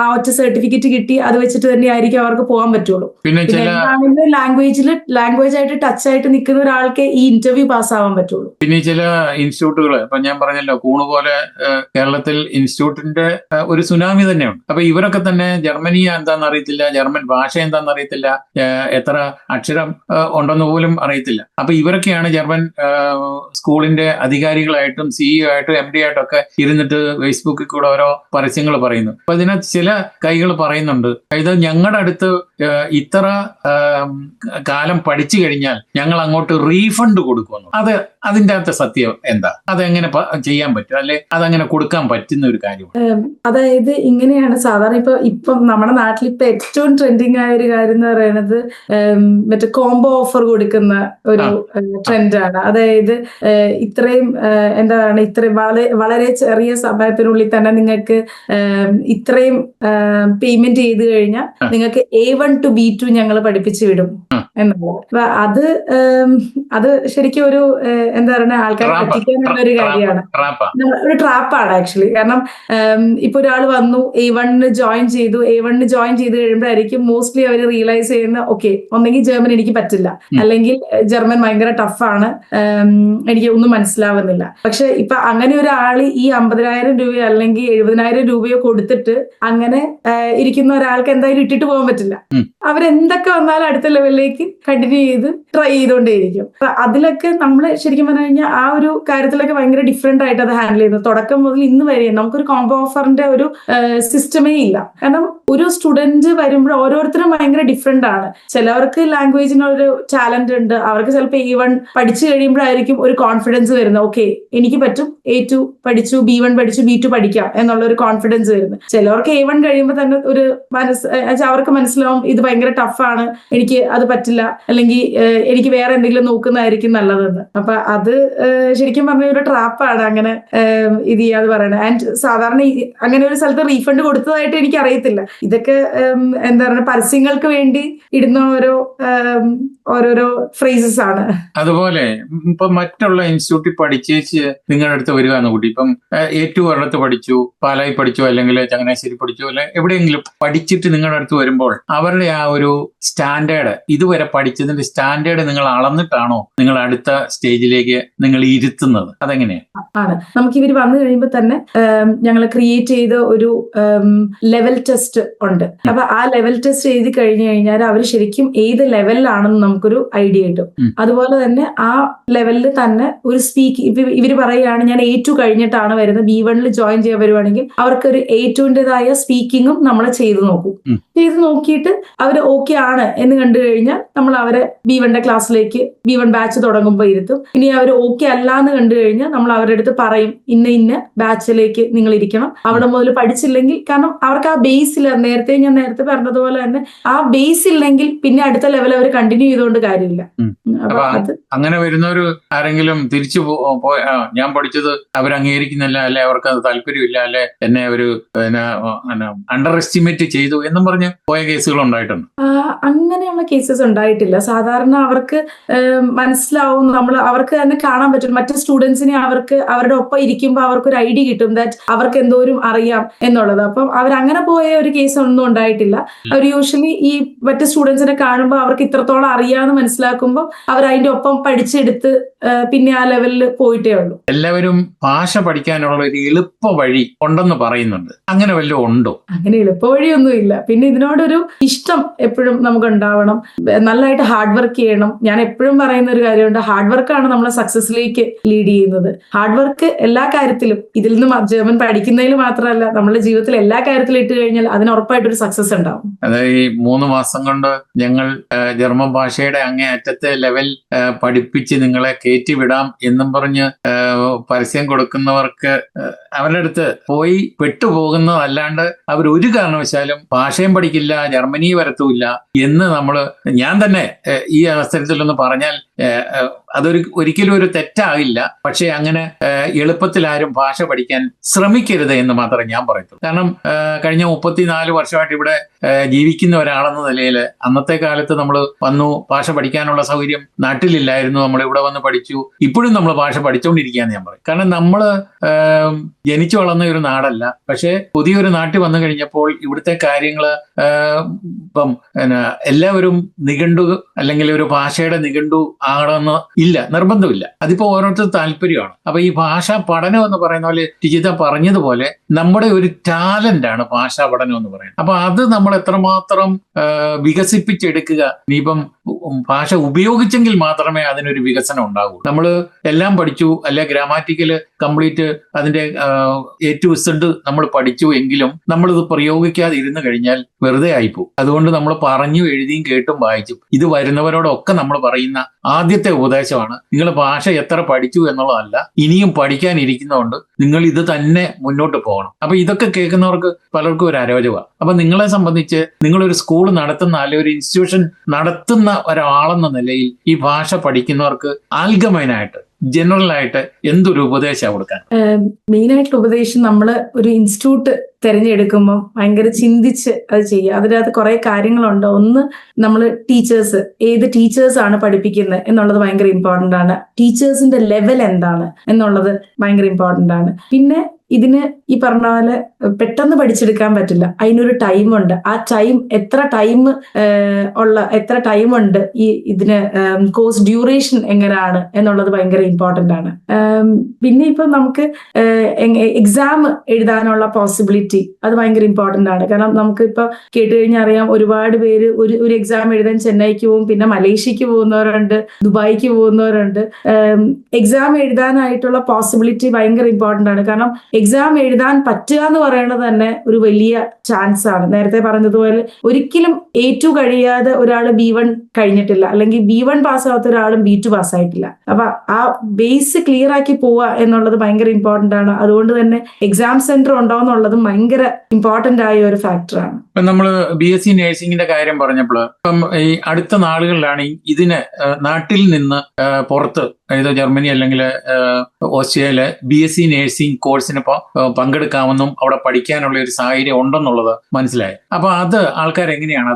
ആ ഒറ്റ സർട്ടിഫിക്കറ്റ് കിട്ടി അത് വെച്ചിട്ട് തന്നെ ആയിരിക്കും അവർക്ക് പോകാൻ പറ്റുള്ളൂ. പിന്നെ ലാംഗ്വേജ് ആയിട്ട് ടച്ച് ആയിട്ട് നിൽക്കുന്ന ഒരാൾക്ക് ഈ ഇന്റർവ്യൂ പാസ്സാവാൻ പറ്റുള്ളൂ. പിന്നെ ചില ഇൻസ്റ്റിറ്റ്യൂട്ടുകൾ, ഇപ്പൊ ഞാൻ പറഞ്ഞല്ലോ കൂണ് പോലെ കേരളത്തിൽ ഇൻസ്റ്റിറ്റ്യൂട്ടിന്റെ ഒരു സുനാമി തന്നെയുണ്ട്. അപ്പൊ ഇവരൊക്കെ തന്നെ ജർമ്മനി എന്താണെന്ന് അറിയത്തില്ല, ജർമ്മൻ ഭാഷ എന്താണെന്ന് അറിയത്തില്ല, എത്ര അക്ഷരം ഉണ്ടെന്ന് പോലും അറിയത്തില്ല. അപ്പൊ ഇവരൊക്കെയാണ് ജർമ്മൻ സ്കൂളിന്റെ അധികാരികളായിട്ടും CEO ആയിട്ടും MD ആയിട്ടും ഒക്കെ ഇരുന്നിട്ട് ഫേസ്ബുക്കിൽ കൂടെ ഓരോ പരസ്യങ്ങൾ പറയുന്നു. അപ്പൊ ഇതിനകത്ത് ചില കൈകൾ പറയുന്നുണ്ട്, ഇത് ഞങ്ങളുടെ അടുത്ത് ഇത്ര കാലം പഠിച്ചു കഴിഞ്ഞാൽ ഞങ്ങൾ അങ്ങോട്ട് റീഫണ്ട് കൊടുക്കുമെന്ന്. അതിന്റെ അകത്ത് സത്യം എന്താ? അതെങ്ങനെ ചെയ്യാൻ പറ്റും, അല്ലെ അതങ്ങനെ കൊടുക്കാൻ പറ്റുന്ന ഒരു കാര്യം? അതായത് ഇങ്ങനെയാണ് സാധാരണ ഇപ്പം നമ്മുടെ നാട്ടിൽ ഇപ്പൊ ഏറ്റവും ട്രെൻഡിങ് ആയ ഒരു കാര്യം എന്ന് പറയുന്നത് മറ്റേ കോംബോ ഓഫർ കൊടുക്കുന്ന ഒരു ട്രെൻഡാണ്. അതായത് ഇത്രയും എന്താണ്, ഇത്രയും വളരെ ചെറിയ സമയത്തിനുള്ളിൽ തന്നെ നിങ്ങൾക്ക് ഇത്രയും പേയ്മെന്റ് ചെയ്ത് കഴിഞ്ഞാൽ നിങ്ങൾക്ക് A1 to B2 ഞങ്ങൾ പഠിപ്പിച്ചു വിടും എന്നുള്ളത്. അത് ശരിക്കും ഒരു എന്താ പറയുക, ആൾക്കാരെ പറ്റിക്കാനുള്ള ഒരു കാര്യമാണ്, ഒരു ട്രാപ്പാണ് ആക്ച്വലി. കാരണം ഇപ്പൊ ഒരാൾ വന്നു A1 ജോയിൻ ചെയ്തു കഴിയുമ്പോഴായിരിക്കും മോസ്റ്റ്ലി അവർ റിയലൈസ് ചെയ്യുന്ന, ഓക്കെ, ഒന്നെങ്കിൽ ജർമ്മൻ എനിക്ക് പറ്റില്ല, അല്ലെങ്കിൽ ജർമ്മൻ ഭയങ്കര ടഫാണ്, എനിക്ക് ഒന്നും മനസ്സിലാവുന്നില്ല. പക്ഷെ ഇപ്പൊ അങ്ങനെ ഒരാൾ ഈ 50,000 രൂപയോ അല്ലെങ്കിൽ 70,000 രൂപയോ കൊടുത്തിട്ട് അങ്ങനെ ഇരിക്കുന്ന ഒരാൾക്ക് എന്തായാലും ഇട്ടിട്ട് പോകാൻ പറ്റില്ല. അവരെന്തൊക്കെ വന്നാലും അടുത്ത ലെവലിലേക്ക് കണ്ടിന്യൂ ചെയ്ത് ട്രൈ ചെയ്തുകൊണ്ടേയിരിക്കും. അപ്പൊ അതിലൊക്കെ നമ്മൾ ശരിക്കും പറഞ്ഞു കഴിഞ്ഞാൽ ആ ഒരു കാര്യത്തിലൊക്കെ ഭയങ്കര ഡിഫറെന്റ് ആയിട്ട് അത് ഹാൻഡിൽ ചെയ്യുന്നത്. തുടക്കം മുതൽ ഇന്ന് വരെ നമുക്കൊരു കോംബോ ഓഫറിന്റെ ഒരു സിസ്റ്റമേ ഇല്ല. കാരണം ഒരു സ്റ്റുഡന്റ് വരുമ്പോൾ ഓരോരുത്തരും ഭയങ്കര ഡിഫറെന്റ് ആണ്. ചിലവർക്ക് ലാംഗ്വേജിനൊരു ടാലന്റ് ഉണ്ട്, അവർക്ക് ചിലപ്പോൾ A1 പഠിച്ചു കഴിയുമ്പോഴായിരിക്കും ഒരു കോൺഫിഡൻസ് വരുന്നത്, ഓക്കെ എനിക്ക് പറ്റും, A2 പഠിച്ചു, B1 പഠിച്ചു, B2 പഠിക്കാം എന്നുള്ള ഒരു കോൺഫിഡൻസ് വരുന്നത്. ചിലവർക്ക് A1 കഴിയുമ്പോൾ തന്നെ ഒരു അവർക്ക് മനസ്സിലാവും ഇത് ഭയങ്കര ടഫാണ്, എനിക്ക് അത് പറ്റില്ല, അല്ലെങ്കിൽ എനിക്ക് വേറെ എന്തെങ്കിലും നോക്കുന്നതായിരിക്കും നല്ലതെന്ന്. അപ്പൊ അത് ശരിക്കും പറഞ്ഞ ഒരു ട്രാപ്പാണ് അങ്ങനെ ഇത് ചെയ്യാതെ പറയണത്. ആൻഡ് സാധാരണ അങ്ങനെ ഒരു സ്ഥലത്ത് റീഫണ്ട് കൊടുത്തതായിട്ട് എനിക്ക് അറിയത്തില്ല. ഇതൊക്കെ എന്താ പറയുക, പരസ്യങ്ങൾക്ക് വേണ്ടി ഇടുന്ന ഓരോരോ ഫ്രേസസ് ആണ്. അതുപോലെ ഇപ്പൊ മറ്റുള്ള ഇൻസ്റ്റിറ്റ്യൂട്ടിൽ പഠിച്ചേച്ച് നിങ്ങളുടെ അടുത്ത് വരിക എന്ന കുട്ടി ഇപ്പം A2 ഒരിടത്ത് പഠിച്ചു, പാലായി പഠിച്ചു, അല്ലെങ്കിൽ ചങ്ങനാശ്ശേരി പഠിച്ചു, അല്ലെ എവിടെയെങ്കിലും പഠിച്ചിട്ട് നിങ്ങളുടെ അടുത്ത് വരുമ്പോൾ അവരുടെ ആ ഒരു സ്റ്റാൻഡേർഡ്, ഇതുവരെ പഠിച്ചതിന്റെ സ്റ്റാൻഡേർഡ് നിങ്ങൾ അളന്നിട്ടാണോ നിങ്ങൾ അടുത്ത സ്റ്റേജിലേക്ക് നിങ്ങൾ ഇരുത്തുന്നത്? അതെങ്ങനെയാണ്? ആണ്, നമുക്ക് ഇവർ വന്നു കഴിയുമ്പോൾ തന്നെ ഞങ്ങൾ ക്രിയേറ്റ് ചെയ്ത ഒരു ലെവൽ ടെസ്റ്റ് ഉണ്ട്. അപ്പൊ ആ ലെവൽ ടെസ്റ്റ് എഴുതി കഴിഞ്ഞു കഴിഞ്ഞാൽ അവർ ശരിക്കും ഏത് ലെവലിലാണെന്ന് നമുക്കൊരു ഐഡിയ കിട്ടും. അതുപോലെ തന്നെ ആ ലെവലിൽ തന്നെ ഒരു ഇവർ പറയുകയാണ് ഞാൻ A2 കഴിഞ്ഞിട്ടാണ് വരുന്നത്, B1 ജോയിൻ ചെയ്യാൻ വരുവാണെങ്കിൽ അവർക്കൊരു A2-ൻ്റെതായ സ്പീക്കിങ്ങും നമ്മൾ ചെയ്ത് നോക്കും. ചെയ്ത് നോക്കിയിട്ട് അവർ ഓക്കെ ആണ് എന്ന് കണ്ടു കഴിഞ്ഞാൽ നമ്മൾ അവരെ B1 ക്ലാസ്സിലേക്ക് B1 ബാച്ച് തുടങ്ങുമ്പോൾ ഇരുത്തും. ഇനി അവർ ഓക്കെ അല്ല എന്ന് കണ്ടു കഴിഞ്ഞാൽ നമ്മൾ അവരുടെ അടുത്ത് പറയും ഇന്ന ബാച്ചിലേക്ക് നിങ്ങൾ ഇരിക്കണം. അവിടെ മുതൽ പഠിച്ചില്ലെങ്കിൽ, കാരണം അവർക്ക് ആ ബേസിൽ ഞാൻ നേരത്തെ പറഞ്ഞതുപോലെ തന്നെ ആ ബേസ് ഇല്ലെങ്കിൽ പിന്നെ അടുത്ത ലെവൽ അവർ കണ്ടിന്യൂ ചെയ്തുകൊണ്ട് കാര്യമില്ല. അങ്ങനെ വരുന്നവര് ആരെങ്കിലും തിരിച്ചു ഞാൻ പഠിച്ചത് അവർ അംഗീകരിക്കുന്നില്ല, അല്ലെ അവർക്ക് അത് താല്പര്യമില്ല, അല്ലെ എന്നെ ഒരു അണ്ടർ എസ്റ്റിമേറ്റ് ചെയ്തു എന്നും പറഞ്ഞ് പോയ കേസുകൾ ഉണ്ടായിട്ടുണ്ട്. അങ്ങനെയുള്ള കേസസ് ഉണ്ടായി. ഉണ്ടായിട്ടില്ല. സാധാരണ അവർക്ക് മനസ്സിലാവും, അവർക്ക് തന്നെ കാണാൻ പറ്റും മറ്റു സ്റ്റുഡൻസിനെ അവർക്ക് അവരുടെ ഒപ്പം ഇരിക്കുമ്പോൾ അവർക്കൊരു ഐഡിയ കിട്ടും ദാറ്റ് അവർക്ക് എന്തോരം അറിയാം എന്നുള്ളത്. അപ്പം അവരങ്ങനെ പോയ ഒരു കേസ് ഒന്നും ഉണ്ടായിട്ടില്ല. അവർ യൂഷ്വലി ഈ മറ്റു സ്റ്റുഡൻസിനെ കാണുമ്പോൾ അവർക്ക് ഇത്രത്തോളം അറിയാമെന്ന് മനസ്സിലാക്കുമ്പോൾ അവർ അതിന്റെ ഒപ്പം പഠിച്ചെടുത്ത് പിന്നെ ആ ലെവലിൽ പോയിട്ടേ ഉള്ളൂ. എല്ലാവരും ഭാഷ പഠിക്കാനുള്ള ഒരു എളുപ്പ വഴി ഉണ്ടെന്ന് പറയുന്നുണ്ട്. അങ്ങനെ വല്ലതും ഉണ്ടോ? അങ്ങനെ എളുപ്പ വഴിയൊന്നും ഇല്ല. പിന്നെ ഇതിനോടൊരു ഇഷ്ടം എപ്പോഴും നമുക്ക് ഉണ്ടാവണം. നല്ലതായിട്ട് ഹാർഡ് വർക്ക് ചെയ്യണം. ഞാൻ എപ്പോഴും പറയുന്ന ഒരു കാര്യമുണ്ട്, ഹാർഡ് വർക്കാണ് നമ്മളെ സക്സസിലേക്ക് ലീഡ് ചെയ്യുന്നത്. ഹാർഡ് വർക്ക് എല്ലാ കാര്യത്തിലും, ഇതിൽ നിന്ന് ജർമ്മൻ പഠിക്കുന്നതിൽ മാത്രമല്ല നമ്മുടെ ജീവിതത്തിൽ എല്ലാ കാര്യത്തിലും ഇട്ട് കഴിഞ്ഞാൽ അതിന് ഉറപ്പായിട്ടൊരു സക്സസ് ഉണ്ടാവും. അതായത് ഈ 3 മാസം കൊണ്ട് ഞങ്ങൾ ജർമ്മൻ ഭാഷയുടെ അങ്ങേ അറ്റത്തെ ലെവൽ പഠിപ്പിച്ച് നിങ്ങളെ കയറ്റിവിടാം എന്നും പറഞ്ഞ് പരസ്യം കൊടുക്കുന്നവർക്ക് അവരുടെ അടുത്ത് പോയി പെട്ടുപോകുന്നതല്ലാണ്ട് അവർ ഒരു കാരണവശാലും ഭാഷയും പഠിക്കില്ല, ജർമ്മനി വരത്തുമില്ല എന്ന് ഞാൻ തന്നെ ഈ അവസരത്തിലൊന്ന് പറഞ്ഞാൽ ഒരിക്കലും ഒരു തെറ്റാകില്ല. പക്ഷെ അങ്ങനെ എളുപ്പത്തിൽ ആരും ഭാഷ പഠിക്കാൻ ശ്രമിക്കരുത് എന്ന് മാത്രമേ ഞാൻ പറയത്തുള്ളൂ. കാരണം കഴിഞ്ഞ 34 വർഷമായിട്ട് ഇവിടെ ജീവിക്കുന്ന ഒരാളെന്ന നിലയിൽ അന്നത്തെ കാലത്ത് നമ്മൾ വന്നു, ഭാഷ പഠിക്കാനുള്ള സൗകര്യം നാട്ടിലില്ലായിരുന്നു, നമ്മൾ ഇവിടെ വന്ന് പഠിച്ചു. ഇപ്പോഴും നമ്മൾ ഭാഷ പഠിച്ചുകൊണ്ടിരിക്കുകയെന്ന് ഞാൻ പറയും. കാരണം നമ്മൾ ജനിച്ചു വളർന്ന ഒരു നാടല്ല. പക്ഷെ പുതിയൊരു നാട്ടിൽ വന്നു കഴിഞ്ഞപ്പോൾ ഇവിടുത്തെ കാര്യങ്ങൾ ഇപ്പം എല്ലാവരും നിഘണ്ടു അല്ലെങ്കിൽ ഒരു ഭാഷയുടെ നിഘണ്ടു ആകണമെന്ന് ഇല്ല, നിർബന്ധമില്ല. അതിപ്പോ ഓരോരുത്തർ താല്പര്യമാണ്. അപ്പൊ ഈ ഭാഷാ പഠനം എന്ന് പറയുന്ന പോലെ ടിജിത പറഞ്ഞതുപോലെ നമ്മുടെ ഒരു ടാലന്റ് ആണ് ഭാഷാ പഠനം എന്ന് പറയുന്നത്. അപ്പൊ അത് നമ്മൾ എത്രമാത്രം വികസിപ്പിച്ചെടുക്കുക. ഇനിയിപ്പം ഭാഷ ഉപയോഗിച്ചെങ്കിൽ മാത്രമേ അതിനൊരു വികസനം ഉണ്ടാകൂ. നമ്മൾ എല്ലാം പഠിച്ചു, അല്ലെ ഗ്രാമാറ്റിക്കല് കംപ്ലീറ്റ് അതിന്റെ A to Z നമ്മൾ പഠിച്ചു എങ്കിലും നമ്മളിത് പ്രയോഗിക്കാതെ ഇരുന്ന് കഴിഞ്ഞാൽ വെറുതെ ആയിപ്പോവും. അതുകൊണ്ട് നമ്മൾ പറഞ്ഞു എഴുതിയും കേട്ടും വായിച്ചും ഇത് വരുന്നവരോടൊക്കെ നമ്മൾ പറയുന്ന ആദ്യത്തെ ഉപദേശമാണ്, നിങ്ങൾ ഭാഷ എത്ര പഠിച്ചു എന്നുള്ളതല്ല, ഇനിയും പഠിക്കാനിരിക്കുന്നതുകൊണ്ട് നിങ്ങൾ ഇത് തന്നെ മുന്നോട്ട് പോകണം. അപ്പൊ ഇതൊക്കെ കേൾക്കുന്നവർക്ക് പലർക്കും ഒരു അരോചകമാണ്. അപ്പൊ നിങ്ങളെ സംബന്ധിച്ച് നിങ്ങളൊരു സ്കൂൾ നടത്തുന്ന അല്ലെങ്കിൽ ഒരു ഇൻസ്റ്റിറ്റ്യൂഷൻ നടത്തുന്ന ഒരാളെന്ന നിലയിൽ ഈ ഭാഷ പഠിക്കുന്നവർക്ക് ആൽഗമൈനായിട്ട് ജനറൽ ആയിട്ട് എന്തൊരു ഉപദേശം കൊടുക്കാൻ? മെയിൻ ആയിട്ടുള്ള ഉപദേശം, നമ്മൾ ഒരു ഇൻസ്റ്റിറ്റ്യൂട്ട് തിരഞ്ഞെടുക്കുമ്പോൾ ഭയങ്കര ചിന്തിച്ച് അത് ചെയ്യുക. അതിനകത്ത് കുറെ കാര്യങ്ങളുണ്ട്. ഒന്ന്, നമ്മൾ ടീച്ചേഴ്സ്, ഏത് ടീച്ചേഴ്സാണ് പഠിപ്പിക്കുന്നത് എന്നുള്ളത് ഭയങ്കര ഇമ്പോർട്ടൻ്റ് ആണ്. ടീച്ചേഴ്സിന്റെ ലെവൽ എന്താണ് എന്നുള്ളത് ഭയങ്കര ഇമ്പോർട്ടൻ്റ് ആണ്. പിന്നെ ഇതിന് ഈ പറഞ്ഞ പോലെ പെട്ടെന്ന് പഠിച്ചെടുക്കാൻ പറ്റില്ല, അതിനൊരു ടൈമുണ്ട്. ആ ടൈം എത്ര ടൈമുണ്ട്, ഈ ഇതിന് കോഴ്സ് ഡ്യൂറേഷൻ എങ്ങനെയാണ് എന്നുള്ളത് ഭയങ്കര ഇമ്പോർട്ടൻ്റ് ആണ്. പിന്നെ ഇപ്പൊ നമുക്ക് എക്സാം എഴുതാനുള്ള പോസിബിലിറ്റി അത് ഭയങ്കര ഇമ്പോർട്ടൻ്റ് ആണ്. കാരണം നമുക്ക് ഇപ്പൊ കേട്ട് കഴിഞ്ഞാൽ അറിയാം, ഒരുപാട് പേര് ഒരു എക്സാം എഴുതാൻ ചെന്നൈക്ക് പോകും, പിന്നെ മലേഷ്യക്ക് പോകുന്നവരുണ്ട്, ദുബായിക്ക് പോകുന്നവരുണ്ട്. എക്സാം എഴുതാനായിട്ടുള്ള പോസിബിലിറ്റി ഭയങ്കര ഇമ്പോർട്ടൻ്റ് ആണ്. കാരണം എക്സാം എഴുതാൻ പറ്റുക എന്ന് പറയുന്നത് തന്നെ ഒരു വലിയ ചാൻസ് ആണ്. നേരത്തെ പറഞ്ഞതുപോലെ ഒരിക്കലും A2 കഴിയാതെ ഒരാൾ B1 കഴിഞ്ഞിട്ടില്ല, അല്ലെങ്കിൽ B1 പാസ്സാവാത്ത ഒരാളും B2 പാസ്സായിട്ടില്ല. അപ്പൊ ആ ബേസ് ക്ലിയർ ആക്കി പോവുക എന്നുള്ളത് ഭയങ്കര ഇമ്പോർട്ടൻ്റ് ആണ്. അതുകൊണ്ട് തന്നെ എക്സാം സെന്റർ ഉണ്ടോ എന്നുള്ളതും ഭയങ്കര ഇമ്പോർട്ടൻ്റ് ആയ ഒരു ഫാക്ടറാണ്. ഇപ്പം നമ്മൾ BSc നഴ്സിംഗിന്റെ കാര്യം പറഞ്ഞപ്പോൾ ഇപ്പം ഈ അടുത്ത നാളുകളിലാണ് ഇതിന് നാട്ടിൽ നിന്ന് പുറത്ത്, അതായത് ജർമ്മനി അല്ലെങ്കിൽ ഓസ്ട്രേലിയയില് BSc നഴ്സിംഗ് കോഴ്സിന് പങ്കെടുക്കാമെന്നും അവിടെ പഠിക്കാനുള്ള ഒരു സാഹചര്യം ഉണ്ടെന്നുള്ളത് മനസ്സിലായി. അപ്പൊ അത് ആൾക്കാർ എങ്ങനെയാണ്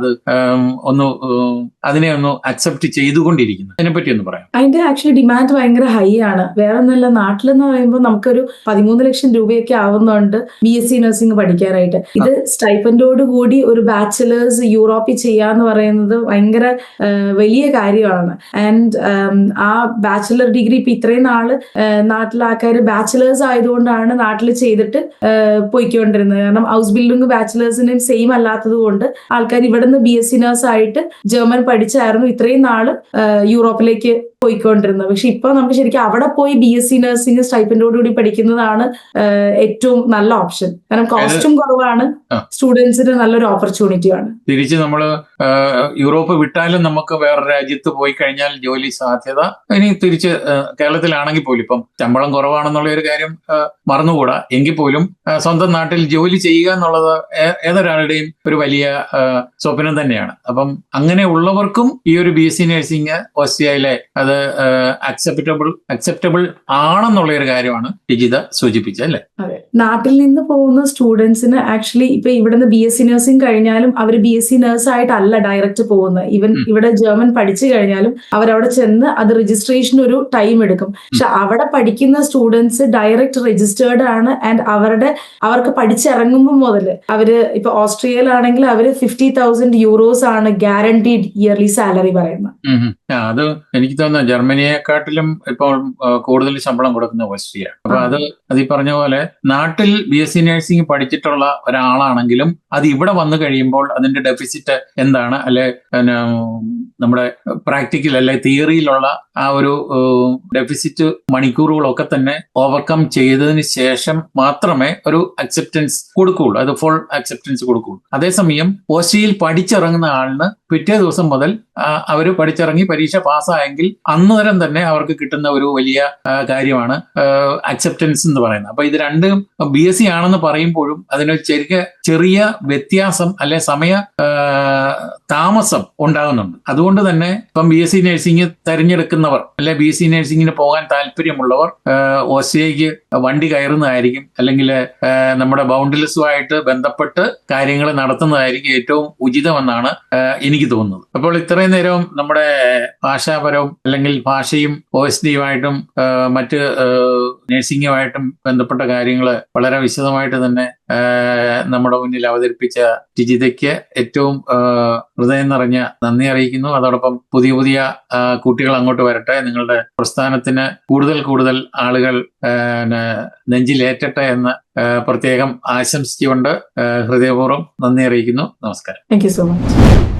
അതിനെ ഒന്ന് അക്സെപ്റ്റ് ചെയ്തുകൊണ്ടിരിക്കുന്നത്? അതിനെപ്പറ്റി ഒന്ന് പറയാം. അതിന്റെ ആക്ച്വലി ഡിമാൻഡ് ഭയങ്കര ഹൈ ആണ്. വേറെ ഒന്നല്ല, നാട്ടിലെന്ന് പറയുമ്പോൾ നമുക്കൊരു 13 ലക്ഷം രൂപയൊക്കെ ആവുന്നുണ്ട് BSc നഴ്സിംഗ് പഠിക്കാനായിട്ട്. ഇത് സ്റ്റൈപ്പൻഡോട് കൂടി ഒരു ബാച്ചിലേഴ്സ് യൂറോപ്പിൽ ചെയ്യാന്ന് പറയുന്നത് ഭയങ്കര വലിയ കാര്യമാണ്. ആൻഡ് ആ ബാച്ചിലർ ഡിഗ്രി ഇപ്പൊ ഇത്രയും നാള് നാട്ടിലെ ആൾക്കാർ ബാച്ചിലേഴ്സ് ആയതുകൊണ്ടാണ് നാട്ടിൽ ചെയ്തിട്ട് പോയിക്കൊണ്ടിരുന്നത്. കാരണം ഹൗസ് ബിൽഡിംഗ് ബാച്ചിലേഴ്സിനും സെയിം അല്ലാത്തത് കൊണ്ട് ആൾക്കാർ ഇവിടെ നിന്ന് BSc നഴ്സ് ആയിട്ട് ജർമ്മൻ പഠിച്ചായിരുന്നു ഇത്രയും നാള് യൂറോപ്പിലേക്ക് പോയിക്കൊണ്ടിരുന്നത്. പക്ഷെ ഇപ്പൊ നമുക്ക് ശരിക്കും അവിടെ പോയി BSc നഴ്സിംഗ് സ്റ്റൈപ്പൻഡോടുകൂടി പഠിക്കുന്നതാണ് ഏറ്റവും നല്ല ഓപ്ഷൻ. കാരണം കോസ്റ്റും കുറവാണ്, സ്റ്റുഡൻസിന് നല്ലൊരു ഓപ്പർച്യൂണിറ്റിയാണ്. തിരിച്ച് നമ്മൾ യൂറോപ്പ് വിട്ടാലും നമുക്ക് വേറെ രാജ്യത്ത് പോയി കഴിഞ്ഞാൽ ജോലി സാധ്യത, ഇനി തിരിച്ച് കേരളത്തിലാണെങ്കിൽ പോലും ഇപ്പം ശമ്പളം കുറവാണെന്നുള്ള ഒരു കാര്യം മറന്നുകൂടാ. എങ്കിൽ പോലും സ്വന്തം നാട്ടിൽ ജോലി ചെയ്യുക എന്നുള്ളത് ഏതൊരാളുടെയും ഒരു വലിയ സ്വപ്നം തന്നെയാണ്. അപ്പം അങ്ങനെ ഉള്ളവർക്കും ഈ ഒരു BSc നഴ്സിംഗ് ഓസ്ട്രിയയിലെ അത് അക്സെപ്റ്റബിൾ ആണെന്നുള്ള ഒരു കാര്യമാണ് ടിജിത സൂചിപ്പിച്ചത്, അല്ലേ? അതെ, നാട്ടിൽ നിന്ന് പോകുന്ന സ്റ്റുഡൻസിന് ആക്ച്വലി ഇപ്പൊ ഇവിടുന്ന് BSc നഴ്സിംഗ് കഴിഞ്ഞാലും അവർ BSc നഴ്സ് ആയിട്ടല്ല ഡയറക്റ്റ് പോകുന്നത്. ഈവൻ ഇവിടെ ജർമ്മൻ പഠിച്ചു കഴിഞ്ഞാലും അവരവിടെ ചെന്ന് അത് രജിസ്ട്രേഷൻ ഒരു ടൈം എടുക്കും. പക്ഷെ അവിടെ പഠിക്കുന്ന സ്റ്റുഡൻസ് ഡയറക്റ്റ് രജിസ്റ്റേർഡ് ആണ്. ആൻഡ് അവർക്ക് പഠിച്ചിറങ്ങുമ്പോൾ മുതൽ അവര് ഇപ്പൊ ഓസ്ട്രിയയിലാണെങ്കിൽ അവര് 50,000 euros ആണ് ഗ്യാരണ്ടീഡ് ഇയർലി സാലറി പറയുന്നത്. അത് എനിക്ക് തോന്നുന്നു ജർമ്മനിയെക്കാട്ടിലും ഇപ്പോൾ കൂടുതൽ ശമ്പളം കൊടുക്കുന്ന ഓസ്ട്രിയ. അപ്പൊ അത് ഈ പറഞ്ഞ പോലെ നാട്ടിൽ BSc നഴ്സിംഗ് പഠിച്ചിട്ടുള്ള ഒരാളാണെങ്കിലും അത് ഇവിടെ വന്നു കഴിയുമ്പോൾ അതിന്റെ ഡെഫിസിറ്റ് എന്താണ്, അല്ലെ നമ്മുടെ പ്രാക്ടിക്കൽ അല്ലെ തിയറിയിലുള്ള ആ ഒരു ഡെഫിസിറ്റ് മണിക്കൂറുകളൊക്കെ തന്നെ ഓവർകം ചെയ്തതിന് ശേഷം മാത്രമേ ഒരു അക്സെപ്റ്റൻസ് കൊടുക്കുകയുള്ളൂ, അത് ഫുൾ അക്സെപ്റ്റൻസ് കൊടുക്കുകയുള്ളൂ. അതേസമയം ഓസ്ട്രിയയിൽ പഠിച്ചിറങ്ങുന്ന ആളിന് പിറ്റേ ദിവസം മുതൽ അവർ പഠിച്ചിറങ്ങി പരീക്ഷ പാസ്സായെങ്കിൽ അന്നേരം തന്നെ അവർക്ക് കിട്ടുന്ന ഒരു വലിയ കാര്യമാണ് അക്സെപ്റ്റൻസ് എന്ന് പറയുന്നത്. അപ്പൊ ഇത് രണ്ടും BSc ആണെന്ന് പറയുമ്പോഴും അതിനൊരു ചെറിയ വ്യത്യാസം അല്ലെ സമയ താമസം ഉണ്ടാകുന്നുണ്ട്. അതുകൊണ്ട് തന്നെ ഇപ്പം BSc നഴ്സിംഗ് തിരഞ്ഞെടുക്കുന്നവർ അല്ലെ BSc നഴ്സിംഗിന് പോകാൻ താല്പര്യമുള്ളവർ ഓസ്ട്രിയയ്ക്ക് വണ്ടി കയറുന്നതായിരിക്കും, അല്ലെങ്കിൽ നമ്മുടെ ബൗണ്ടലസുമായിട്ട് ബന്ധപ്പെട്ട് കാര്യങ്ങൾ നടത്തുന്നതായിരിക്കും ഏറ്റവും ഉചിതമെന്നാണ് എനിക്ക് തോന്നുന്നത്. അപ്പോൾ ഇത്രയും നേരം നമ്മുടെ ഭാഷാപരവും അല്ലെങ്കിൽ ഭാഷയും OSDയുമായിട്ടും മറ്റ് നഴ്സിംഗുമായിട്ടും ബന്ധപ്പെട്ട കാര്യങ്ങൾ വളരെ വിശദമായിട്ട് തന്നെ നമ്മുടെ മുന്നിൽ അവതരിപ്പിച്ച ടിജിതയ്ക്ക് ഏറ്റവും ഹൃദയം നിറഞ്ഞ നന്ദി അറിയിക്കുന്നു. അതോടൊപ്പം പുതിയ കുട്ടികൾ അങ്ങോട്ട് വരട്ടെ, നിങ്ങളുടെ പ്രസ്ഥാനത്തിന് കൂടുതൽ ആളുകൾ നെഞ്ചിലേറ്റട്ടെ എന്ന് പ്രത്യേകം ആശംസിച്ചുകൊണ്ട് ഹൃദയപൂർവ്വം നന്ദി അറിയിക്കുന്നു. നമസ്കാരം. Thank you so much.